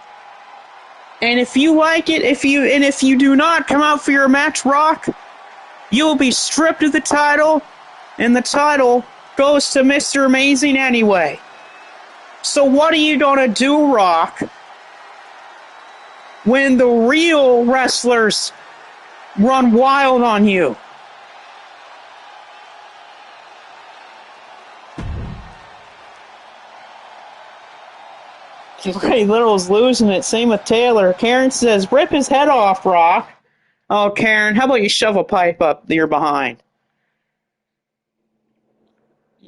And if you like it, if you do not come out for your match, Rock, you will be stripped of the title, and the title goes to Mr. Amazing anyway. So what are you gonna do, Rock, when the real wrestlers run wild on you? Ray Little's losing it. Same with Taylor. Karen says, rip his head off, Rock. Oh, Karen, how about you shove a pipe up your behind?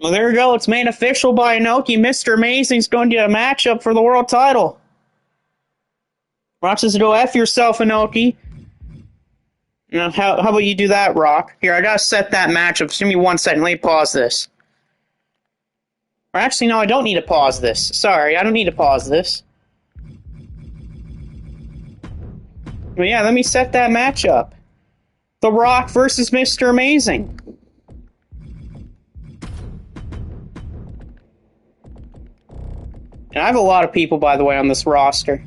Well, there we go. It's made official by Inoki. Mr. Amazing's going to get a matchup for the world title. Rock says, go F yourself, Inoki. How about you do that, Rock? Here, I gotta set that matchup. Just give me 1 second. Let me pause this. Or actually, no, I don't need to pause this. Sorry, I don't need to pause this. But yeah, let me set that matchup. The Rock versus Mr. Amazing. And I have a lot of people, by the way, on this roster.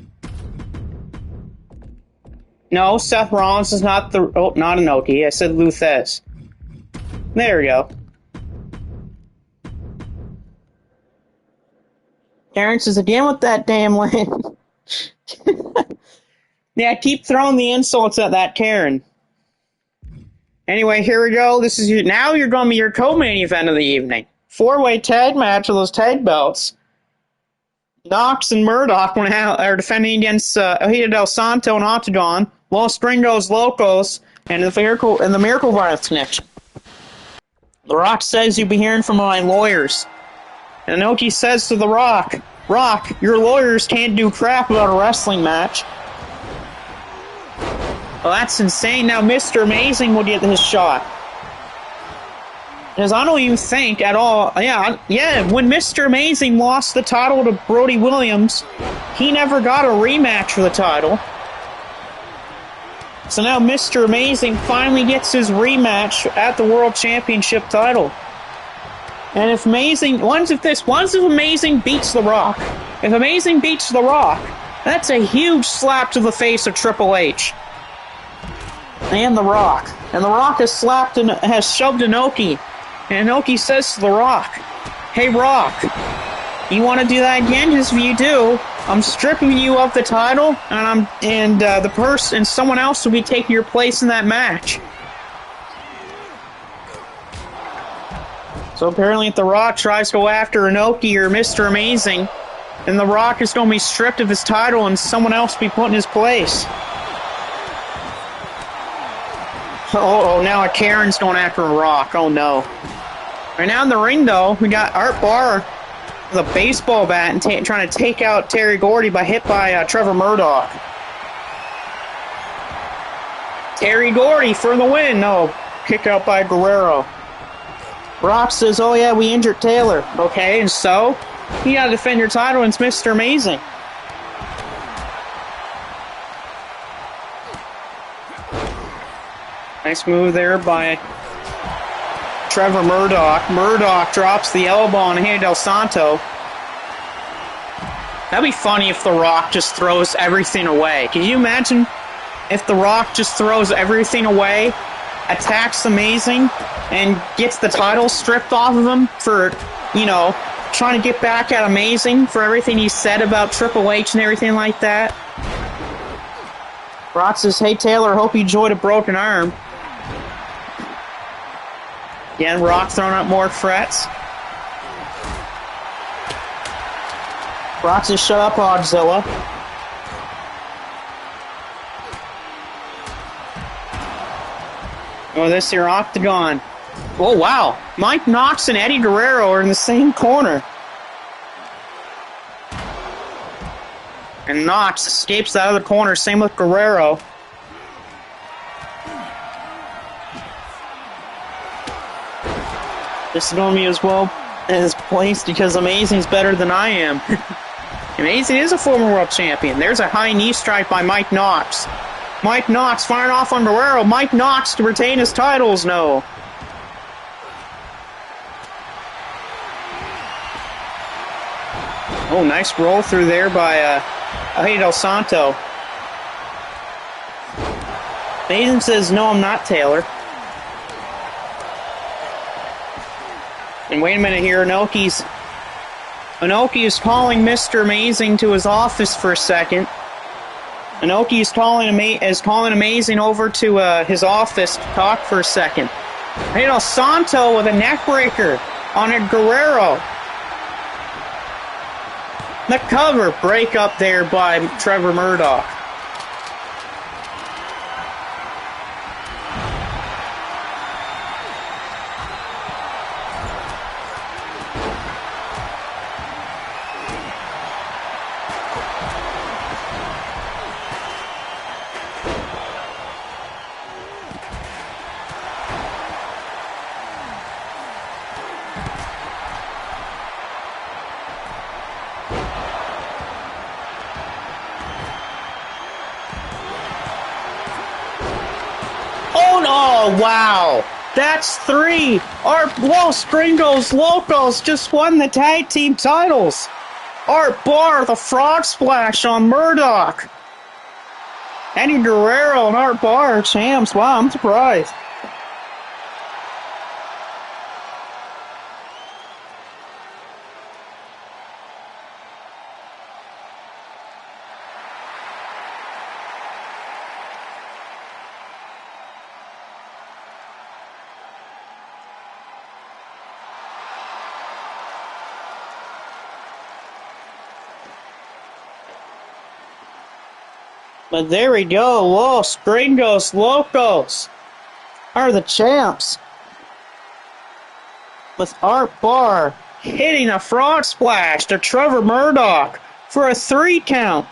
No, Seth Rollins is not the... Oh, not Inoki. I said Luthez. There we go. Karen says, again with that damn land. Yeah, keep throwing the insults at that Karen. Anyway, here we go. This is now you're going to be your co-main event of the evening. 4-way tag match of those tag belts. Knox and Murdoch are defending against Ojeda Del Santo and Octagon, Los Gringos Locos, and the Miracle Violence Connection. The Rock says you'll be hearing from my lawyers. And Inoki says to The Rock, Rock, your lawyers can't do crap about a wrestling match. Well, that's insane. Now Mr. Amazing will get his shot. Because I don't even think at all... Yeah, when Mr. Amazing lost the title to Brody Williams, he never got a rematch for the title. So now Mr. Amazing finally gets his rematch at the World Championship title. And if Amazing... Once if Amazing beats The Rock, if Amazing beats The Rock, that's a huge slap to the face of Triple H. And The Rock. And The Rock has shoved Inoki. And Inoki says to The Rock, hey, Rock, you want to do that again? Because if you do, I'm stripping you of the title, and someone else will be taking your place in that match. So apparently if The Rock tries to go after Inoki or Mr. Amazing, then The Rock is going to be stripped of his title and someone else will be put in his place. Oh, now a Karen's going after a Rock. Oh, no. Right now in the ring, though, we got Art Barr with a baseball bat and trying to take out Terry Gordy hit by Trevor Murdoch. Terry Gordy for the win. No, kick out by Guerrero. Rock says, oh, yeah, we injured Taylor. Okay, and so? You got to defend your title, and it's Mr. Amazing. Nice move there by Trevor Murdoch. Murdoch drops the elbow on Hey Del Santo. That'd be funny if The Rock just throws everything away. Can you imagine if The Rock just throws everything away, attacks Amazing, and gets the title stripped off of him for, trying to get back at Amazing for everything he said about Triple H and everything like that? Rock says, hey Taylor, hope you enjoyed a broken arm. Again, Rock throwing out more threats. Rock says, shut up, Godzilla. Oh, this here Octagon. Oh, wow. Mike Knox and Eddie Guerrero are in the same corner. And Knox escapes out of the corner. Same with Guerrero. This is going to be as well as placed because Amazing's better than I am. Amazing is a former world champion. There's a high knee strike by Mike Knox. Mike Knox firing off on Guerrero. Mike Knox to retain his titles. No. Oh, nice roll through there by Hey Del Santo. Amazing says, no, I'm not Taylor. And wait a minute here, Inoki is calling Mr. Amazing to his office for a second. Inoki is calling Amazing over to his office to talk for a second. Hey Del Santo with a neck breaker on a Guerrero. The cover break up there by Trevor Murdoch. Oh, wow. That's 3. Our Los Gringos Locos just won the tag team titles. Art Barr, the frog splash on Murdoch. Eddie Guerrero and Art Barr, champs. Wow, I'm surprised. But there we go. Los Gringos Locos are the champs. With Art Barr hitting a frog splash to Trevor Murdoch for a 3 count.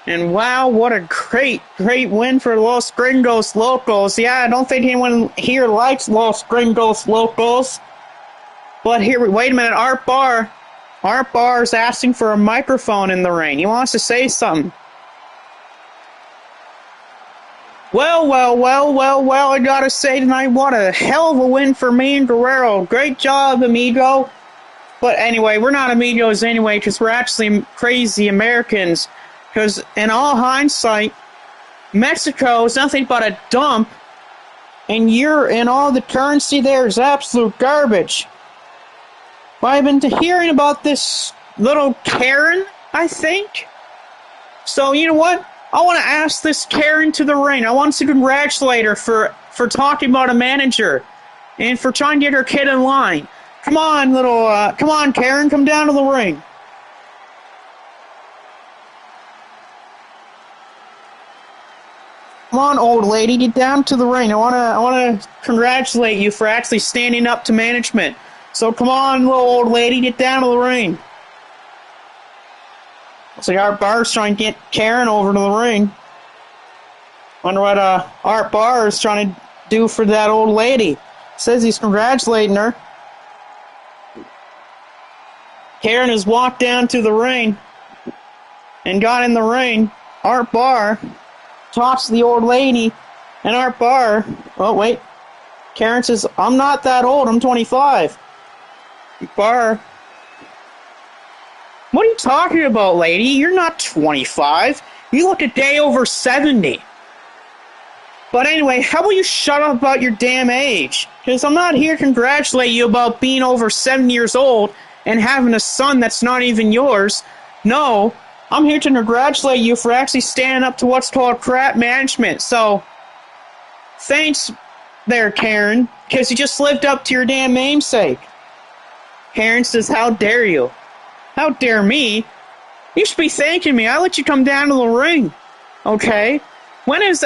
And wow, what a great win for Los Gringos Locos. Yeah, I don't think anyone here likes Los Gringos Locos. But here, wait a minute, Art Barr's asking for a microphone in the ring. He wants to say something. Well, I gotta say tonight, what a hell of a win for me and Guerrero. Great job, amigo. But anyway, we're not amigos anyway, because we're actually crazy Americans. Because in all hindsight, Mexico is nothing but a dump, and all the currency there is absolute garbage. But I've been hearing about this little Karen, I think. So, you know what? I want to ask this Karen to the ring. I want to congratulate her for talking about a manager and for trying to get her kid in line. Come on, come on, Karen, come down to the ring. Come on, old lady, get down to the ring. I want to congratulate you for actually standing up to management. So come on, little old lady, get down to the ring. Looks like Art Barr's trying to get Karen over to the ring. Wonder what Art Barr is trying to do for that old lady. Says he's congratulating her. Karen has walked down to the ring and got in the ring. Art Barr talks to the old lady And Art Barr, oh wait, Karen says, I'm not that old, I'm 25. Barr, what are you talking about, lady? You're not 25. You look a day over 70. But anyway, how about you shut up about your damn age? Because I'm not here to congratulate you about being over 7 years old and having a son that's not even yours. No, I'm here to congratulate you for actually standing up to what's called crap management. So, thanks there, Karen, because you just lived up to your damn namesake. Karen says, how dare you? How dare me? You should be thanking me. I let you come down to the ring. Okay? When has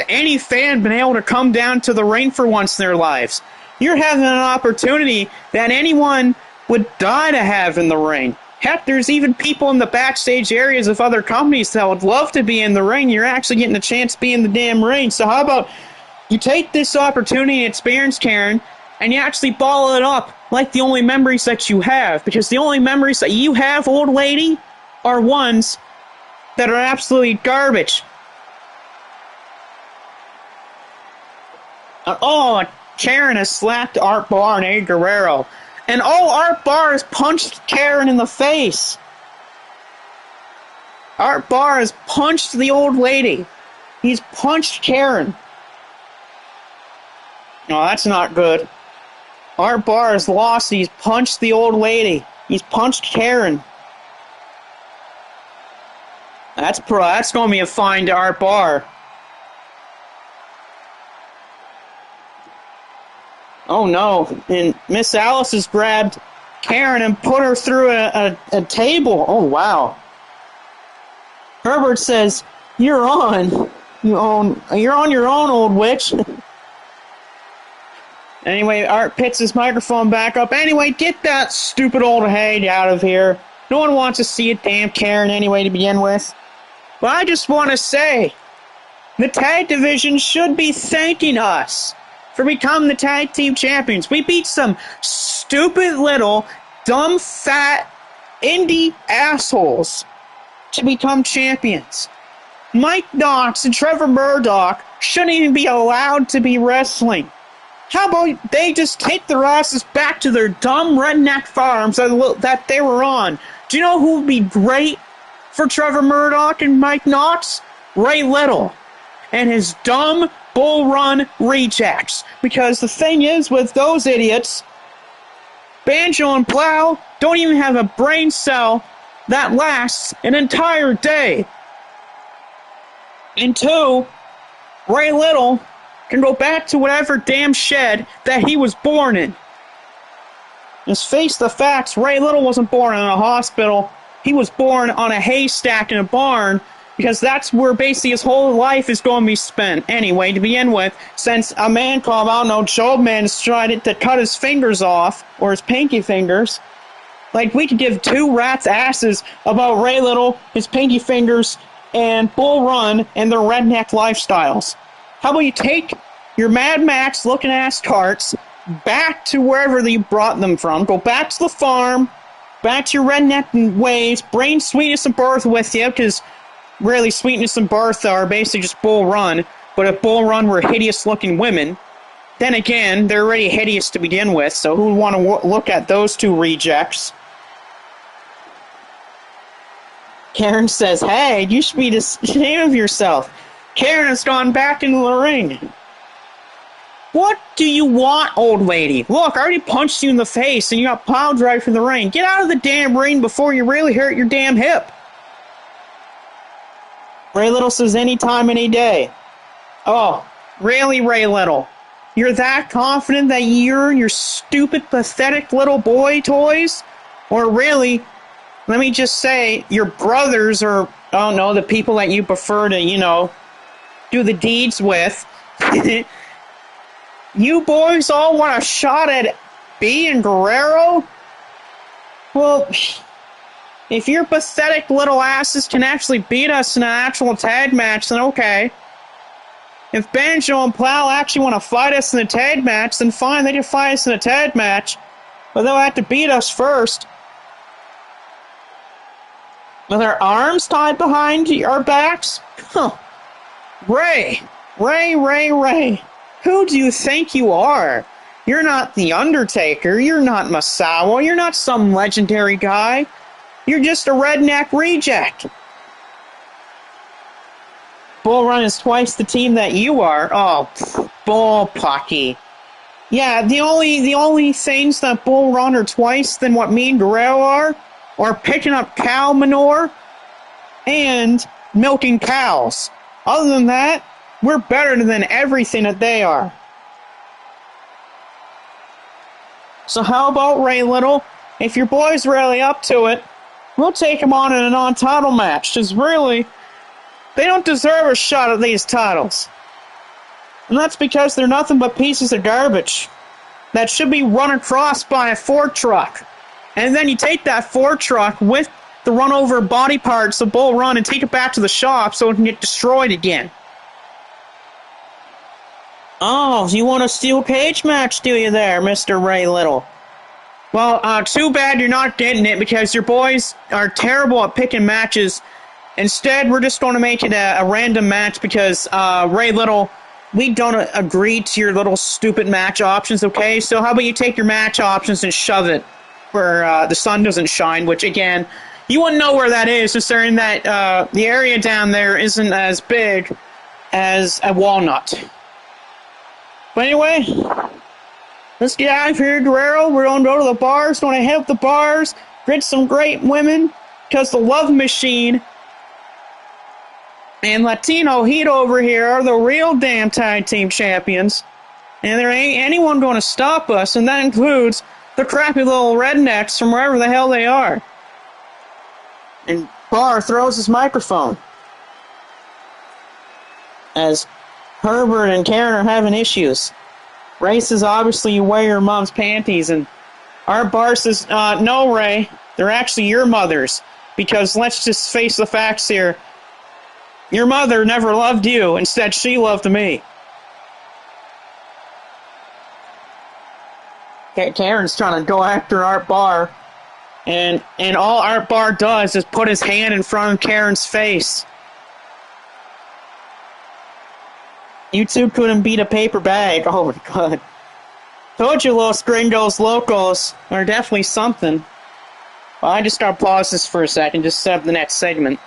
any fan been able to come down to the ring for once in their lives? You're having an opportunity that anyone would die to have in the ring. Heck, there's even people in the backstage areas of other companies that would love to be in the ring. You're actually getting a chance to be in the damn ring. So how about you take this opportunity and experience, Karen, and you actually ball it up like the only memories that you have. Because the only memories that you have, old lady, are ones that are absolutely garbage. Oh, Karen has slapped Art Barr and Eddie Guerrero. And Art Barr has punched Karen in the face. Art Barr has punched the old lady. He's punched Karen. No, that's not good. Art Barr has lost. He's punched the old lady. He's punched Karen. That's going to be a fine to Art Barr. Oh no, and Miss Alice has grabbed Karen and put her through a table. Oh wow. Herbert says, you're on your own, old witch. Anyway, Art picks his microphone back up. Anyway, get that stupid old hag out of here. No one wants to see a damn Karen anyway to begin with. But I just want to say, the tag division should be thanking us for becoming the tag team champions. We beat some stupid little, dumb, fat, indie assholes to become champions. Mike Knox and Trevor Murdoch shouldn't even be allowed to be wrestling. How about they just take their asses back to their dumb redneck farms that they were on? Do you know who would be great for Trevor Murdoch and Mike Knox? Ray Little and his dumb Bull Run rejects. Because the thing is, with those idiots, Banjo and Plow don't even have a brain cell that lasts an entire day. And two, Ray Little can go back to whatever damn shed that he was born in. Let's face the facts, Ray Little wasn't born in a hospital. He was born on a haystack in a barn, because that's where basically his whole life is going to be spent. Anyway, to begin with, since a man called, I don't know, Job Man has tried to cut his fingers off, or his pinky fingers, like we could give two rats' asses about Ray Little, his pinky fingers, and Bull Run, and their redneck lifestyles. How about you take your Mad Max looking ass carts back to wherever you brought them from, go back to the farm, back to your redneck ways, bring Sweetness and Birth with you, because really Sweetness and Birth are basically just Bull Run, but if Bull Run were hideous looking women, then again, they're already hideous to begin with, so who would want to look at those two rejects? Karen says, hey, you should be ashamed of yourself. Karen has gone back into the ring. What do you want, old lady? Look, I already punched you in the face and you got pile drive from the ring. Get out of the damn ring before you really hurt your damn hip. Ray Little says anytime, any day. Oh, really, Ray Little? You're that confident that you're your stupid, pathetic little boy toys? Or really, let me just say, your brothers or, I don't know, the people that you prefer to, do the deeds with. You boys all want a shot at B and Guerrero? Well, if your pathetic little asses can actually beat us in an actual tag match, then okay. If Banjo and Plow actually want to fight us in a tag match, then fine, they can fight us in a tag match. But they'll have to beat us first. With our arms tied behind our backs? Huh. Ray, Ray, who do you think you are? You're not The Undertaker, you're not Muow, you're not some legendary guy. You're just a redneck reject. Bull Run is twice the team that you are. Oh, bull pucky. Yeah, the only things that Bull Run are twice than what me and Guerrero are picking up cow manure and milking cows. Other than that, we're better than everything that they are. So how about Ray Little? If your boy's really up to it, we'll take him on in a non-title match. Because really, they don't deserve a shot at these titles. And that's because they're nothing but pieces of garbage that should be run across by a Ford truck. And then you take that Ford truck with the run over body parts of Bull Run and take it back to the shop so it can get destroyed again. Oh, you want a steel cage match, do you there, Mr. Ray Little? Well, too bad you're not getting it because your boys are terrible at picking matches. Instead, we're just going to make it a random match because, Ray Little, we don't agree to your little stupid match options, okay? So how about you take your match options and shove it where the sun doesn't shine, which, again, you wouldn't know where that is, considering that the area down there isn't as big as a walnut. But anyway, let's get out of here, Guerrero. We're going to go to the bars, going to hit up the bars, get some great women, because the Love Machine and Latino Heat over here are the real damn tag team champions. And there ain't anyone going to stop us, and that includes the crappy little rednecks from wherever the hell they are. And Barr throws his microphone as Herbert and Karen are having issues. Ray says, obviously, you wear your mom's panties, and Art Barr says, no, Ray, they're actually your mother's, because let's just face the facts here. Your mother never loved you. Instead, she loved me. Karen's trying to go after Art Barr, and all Art Barr does is put his hand in front of Karen's face. You two couldn't beat a paper bag. Oh my god. Told you Los Gringos Locos are definitely something. Well, I just gotta pause this for a second, just set up the next segment.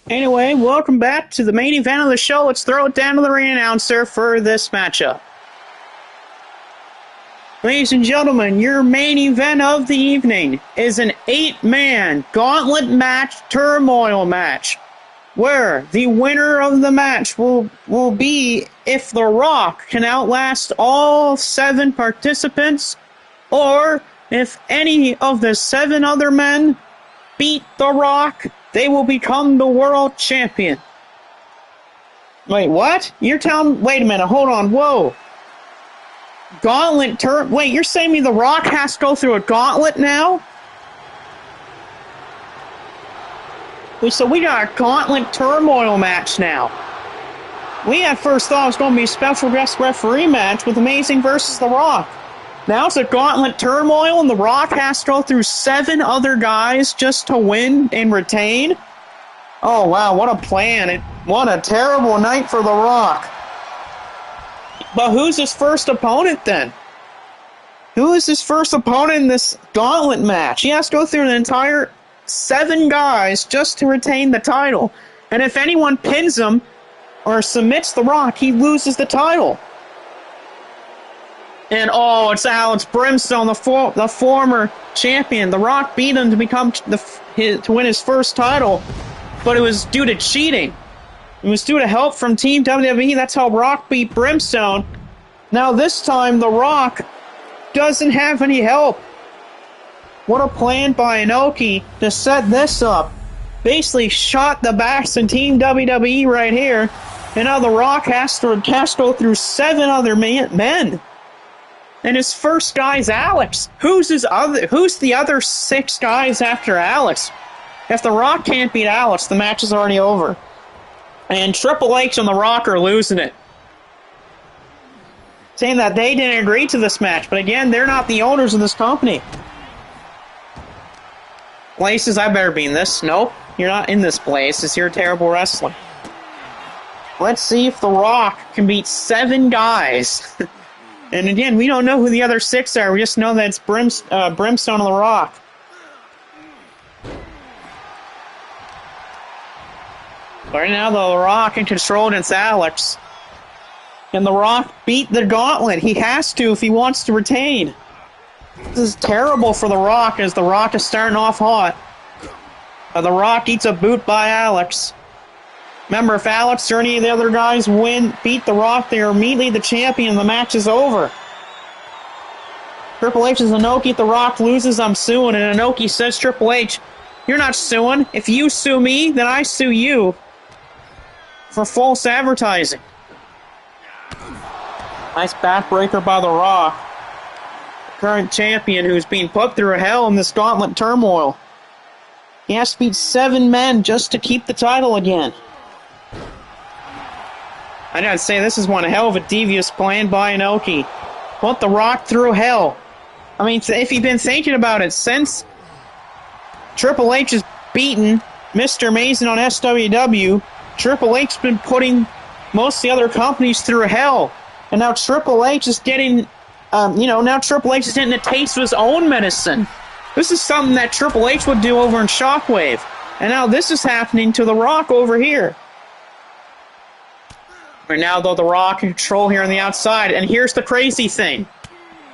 Anyway, welcome back to the main event of the show. Let's throw it down to the ring announcer for this matchup. Ladies and gentlemen, your main event of the evening is an 8-man gauntlet match, turmoil match, where the winner of the match will be if The Rock can outlast all 7 participants, or if any of the 7 other men beat The Rock, they will become the world champion. Wait, what? You're telling... Wait a minute, hold on, whoa. Gauntlet Wait, you're saying me The Rock has to go through a gauntlet now? So we got a gauntlet turmoil match now. We at first thought it was going to be a special guest referee match with Amazing versus The Rock. Now it's a gauntlet turmoil and The Rock has to go through 7 other guys just to win and retain? Oh wow, what a plan. What a terrible night for The Rock. But who's his first opponent then? Who is his first opponent in this gauntlet match? He has to go through an entire 7 guys just to retain the title. And if anyone pins him or submits The Rock, he loses the title. And oh, it's Alex Brimstone, the former champion. The Rock beat him to become to win his first title, but it was due to cheating. It was due to help from Team WWE. That's how Rock beat Brimstone. Now this time, The Rock doesn't have any help. What a plan by Inoki to set this up. Basically shot the backs in Team WWE right here. And now The Rock has to go through 7 other men. And his first guy's Alex. Who's the other 6 guys after Alex? If The Rock can't beat Alex, the match is already over. And Triple H and The Rock are losing it. Saying that they didn't agree to this match. But again, they're not the owners of this company. Places, I better be in this. Nope, you're not in this place. It's your terrible wrestling. Let's see if The Rock can beat 7 guys. And again, we don't know who the other 6 are. We just know that it's Brimstone and The Rock. Right now, The Rock in control against Alex. And The Rock beat the gauntlet. He has to if he wants to retain. This is terrible for The Rock as The Rock is starting off hot. The Rock eats a boot by Alex. Remember, if Alex or any of the other guys beat The Rock, they are immediately the champion. The match is over. Triple H is Inoki. The Rock loses, I'm suing. And Inoki says, Triple H, you're not suing. If you sue me, then I sue you for false advertising. Nice backbreaker by The Rock. Current champion who's being put through hell in this gauntlet turmoil. He has to beat 7 men just to keep the title again. I gotta say, this is one hell of a devious plan by Inoki. Put The Rock through hell. I mean, if you've been thinking about it, since Triple H has beaten Mr. Amazing on SWW, Triple H's been putting most of the other companies through hell. And now Triple H is getting, now Triple H is getting a taste of his own medicine. This is something that Triple H would do over in Shockwave. And now this is happening to The Rock over here. Right now, though, The Rock in control here on the outside. And here's the crazy thing.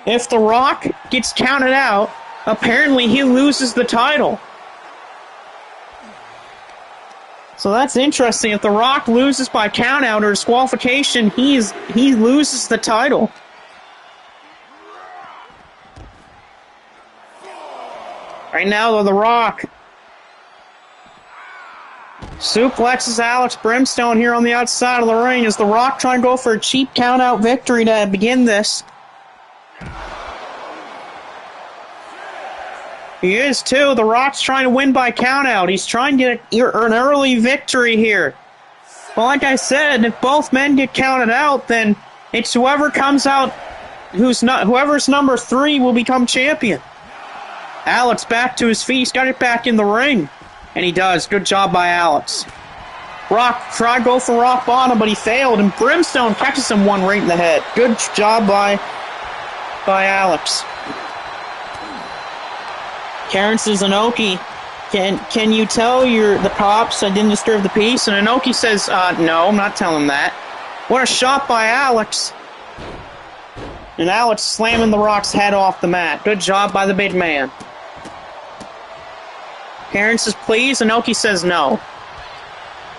If The Rock gets counted out, apparently he loses the title. So that's interesting. If The Rock loses by countout or disqualification, he loses the title. Right now, though, The Rock suplexes Alex Brimstone here on the outside of the ring as The Rock trying to go for a cheap countout victory to begin this. He is too. The Rock's trying to win by countout. He's trying to get an early victory here. Well, like I said, if both men get counted out, then it's whoever comes out, whoever's number 3 will become champion. Alex back to his feet. He's got it back in the ring. And he does. Good job by Alex. Rock tried to go for rock bottom, but he failed. And Brimstone catches him one right in the head. Good job by Alex. Karen Suzuki Can you tell the cops I didn't disturb the peace? And Inoki says, no, I'm not telling that. What a shot by Alex. And Alex slamming The Rock's head off the mat. Good job by the big man. Karen says, please. Inoki says no.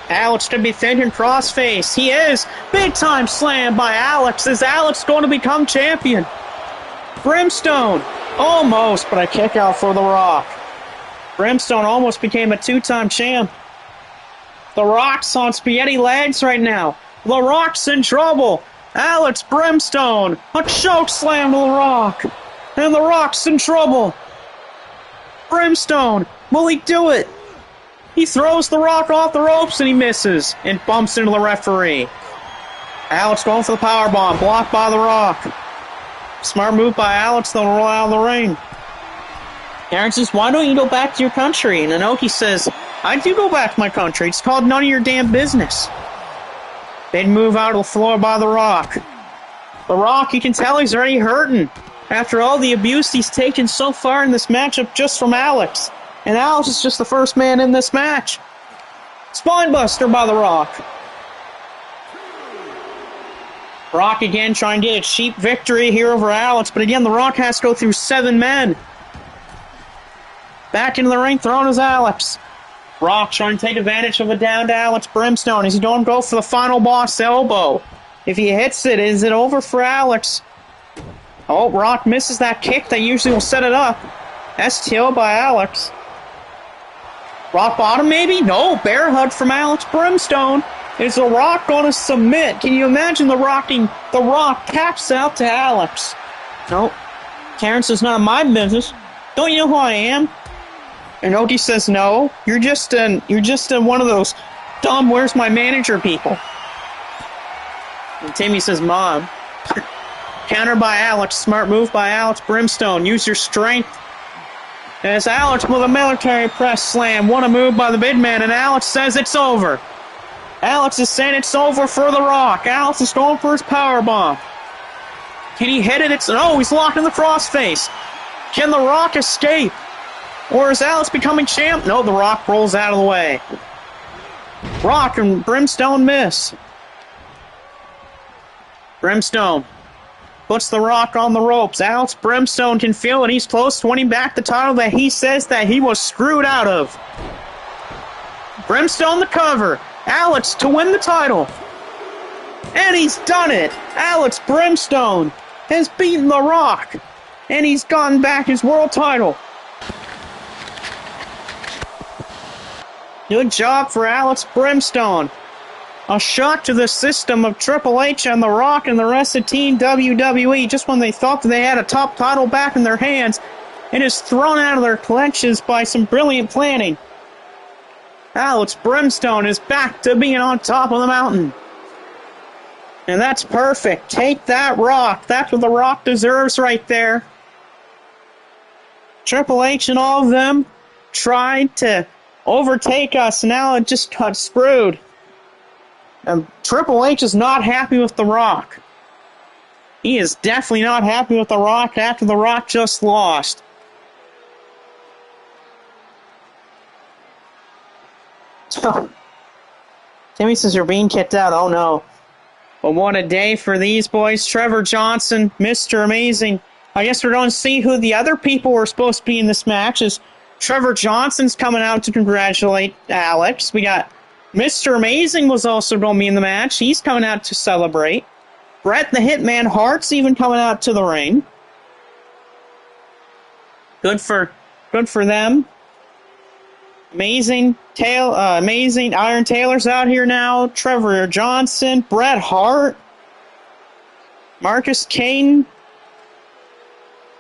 Alex could be thinking crossface. He is. Big time slam by Alex. Is Alex going to become champion? Brimstone. Almost, but a kick out for The Rock. Brimstone almost became a two-time champ. The Rock's on spaghetti legs right now. The Rock's in trouble. Alex Brimstone. A choke slam to The Rock. And The Rock's in trouble. Brimstone. Will he do it? He throws The Rock off the ropes and he misses. And bumps into the referee. Alex going for the powerbomb. Blocked by The Rock. Smart move by Alex. They'll roll out of the ring. Aaron says, why don't you go back to your country? And Inoki says, I do go back to my country. It's called none of your damn business. Big move out of the floor by The Rock. The Rock, you can tell he's already hurting after all the abuse he's taken so far in this matchup just from Alex. And Alex is just the first man in this match. Spinebuster by The Rock. Rock again trying to get a cheap victory here over Alex, but again, The Rock has to go through 7 men. Back into the ring, thrown is Alex. Rock trying to take advantage of a down to Alex Brimstone. Is he going to go for the final boss elbow? If he hits it, is it over for Alex? Oh, Rock misses that kick that usually will set it up. STO by Alex. Rock bottom maybe? No, bear hug from Alex Brimstone. Is The Rock going to submit? Can you imagine The Rock taps out to Alex? Nope. Karen says, none of my business. Don't you know who I am? And Inoki says, no. You're just one of those dumb where's my manager people. And Timmy says, Mom. Counter by Alex. Smart move by Alex Brimstone. Use your strength. As Alex with a military press slam. What a move by the big man. And Alex says it's over. Alex is saying it's over for The Rock. Alex is going for his powerbomb. Can he hit it? No, he's locked in the crossface. Can The Rock escape? Or is Alex becoming champ? No, The Rock rolls out of the way. Rock and Brimstone miss. Brimstone puts The Rock on the ropes. Alex Brimstone can feel it. He's close to winning back the title that he says that he was screwed out of. Brimstone the cover. Alex to win the title. And he's done it. Alex Brimstone has beaten The Rock. And he's gotten back his world title. Good job for Alex Brimstone. A shock to the system of Triple H and The Rock and the rest of Team WWE. Just when they thought that they had a top title back in their hands, it is thrown out of their clutches by some brilliant planning. Alex Brimstone is back to being on top of the mountain. And that's perfect. Take that, Rock. That's what The Rock deserves right there. Triple H and all of them tried to overtake us. Now it just got screwed. And Triple H is not happy with The Rock. He is definitely not happy with The Rock after The Rock just lost. Timmy says you're being kicked out. Oh no. But what a day for these boys. Trevor Johnson, Mr. Amazing. I guess we're going to see who the other people were supposed to be in this match. Is Trevor Johnson's coming out to congratulate Alex. We got Mr. Amazing was also going to be in the match. He's coming out to celebrate. Bret the Hitman Hart's even coming out to the ring. Good for them. Amazing Iron Taylor's out here now. Trevor Johnson, Bret Hart, Marcus Kane,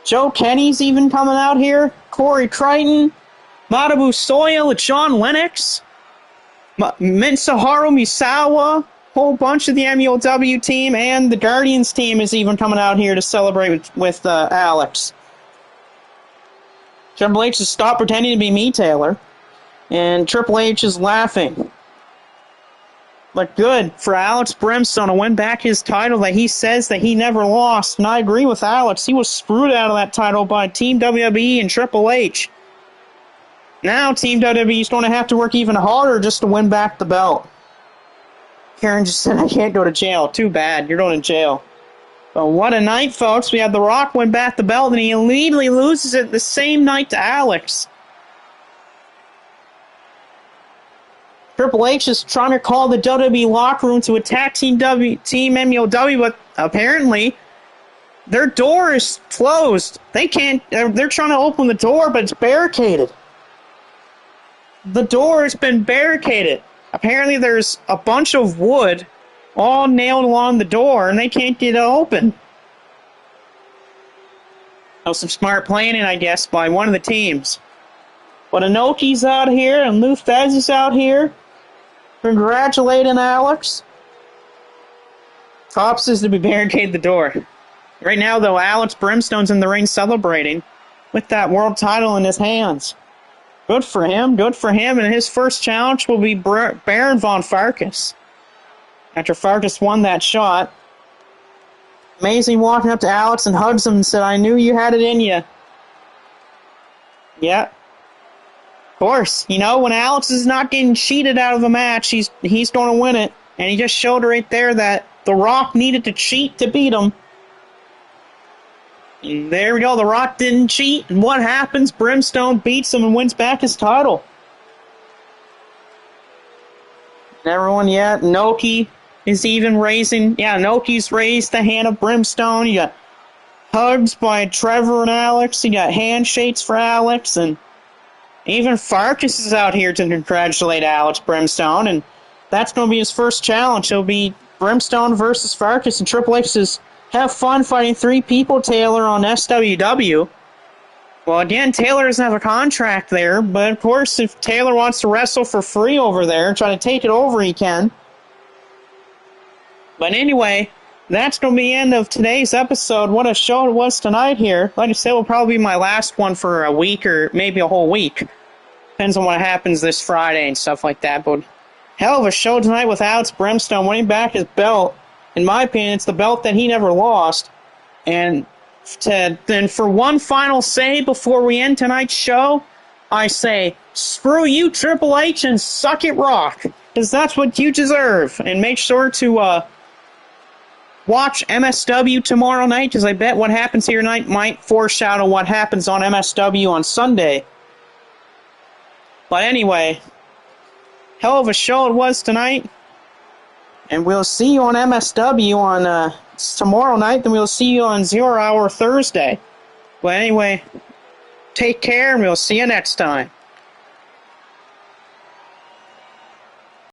Joe Kenny's even coming out here. Corey Crichton, Matabu Soya, John Lennox, Mitsuharu Misawa, whole bunch of the MULW team, and the Guardians team is even coming out here to celebrate with Alex. Triple H has stopped pretending to be me, Taylor. And Triple H is laughing. But good for Alex Brimstone to win back his title that he says that he never lost. And I agree with Alex. He was screwed out of that title by Team WWE and Triple H. Now Team WWE is going to have to work even harder just to win back the belt. Karen just said, I can't go to jail. Too bad. You're going to jail. But what a night, folks. We had The Rock win back the belt, and he immediately loses it the same night to Alex. Triple H is trying to call the WWE locker room to attack Team MUOW, but apparently their door is closed. They can't. They're trying to open the door, but it's barricaded. The door has been barricaded. Apparently there's a bunch of wood all nailed along the door, and they can't get it open. That was some smart planning, I guess, by one of the teams. But Inoki's out here, and Lou Thesz is out here, congratulating Alex. Tops is to be barricade the door. Right now, though, Alex Brimstone's in the ring celebrating with that world title in his hands. Good for him, and his first challenge will be Baron von Farkas. After Farkas won that shot, Amazing walking up to Alex and hugs him and said, I knew you had it in you. Yeah. Of course, you know, when Alex is not getting cheated out of a match, he's going to win it. And he just showed right there that The Rock needed to cheat to beat him. And there we go, The Rock didn't cheat. And what happens? Brimstone beats him and wins back his title. And everyone, yeah, Inoki is even raising, Inoki's raised the hand of Brimstone. You got hugs by Trevor and Alex. You got handshakes for Alex. And even Farkas is out here to congratulate Alex Brimstone. And that's going to be his first challenge. It'll be Brimstone versus Farkas. And Triple H says, have fun fighting three people, Taylor, on SWW. Well, again, Taylor doesn't have a contract there. But, of course, if Taylor wants to wrestle for free over there, try to take it over, he can. But anyway, that's going to be the end of today's episode. What a show it was tonight here. Like I said, it will probably be my last one for a week or maybe a whole week. Depends on what happens this Friday and stuff like that. But hell of a show tonight with Alex Brimstone winning back his belt. In my opinion, it's the belt that he never lost. And then for one final say before we end tonight's show, I say, screw you, Triple H, and suck it, Rock. Because that's what you deserve. And make sure to watch MSW tomorrow night, because I bet what happens here tonight might foreshadow what happens on MSW on Sunday. But anyway, hell of a show it was tonight. And we'll see you on MSW on tomorrow night, then we'll see you on 0 Hour Thursday. But anyway, take care, and we'll see you next time.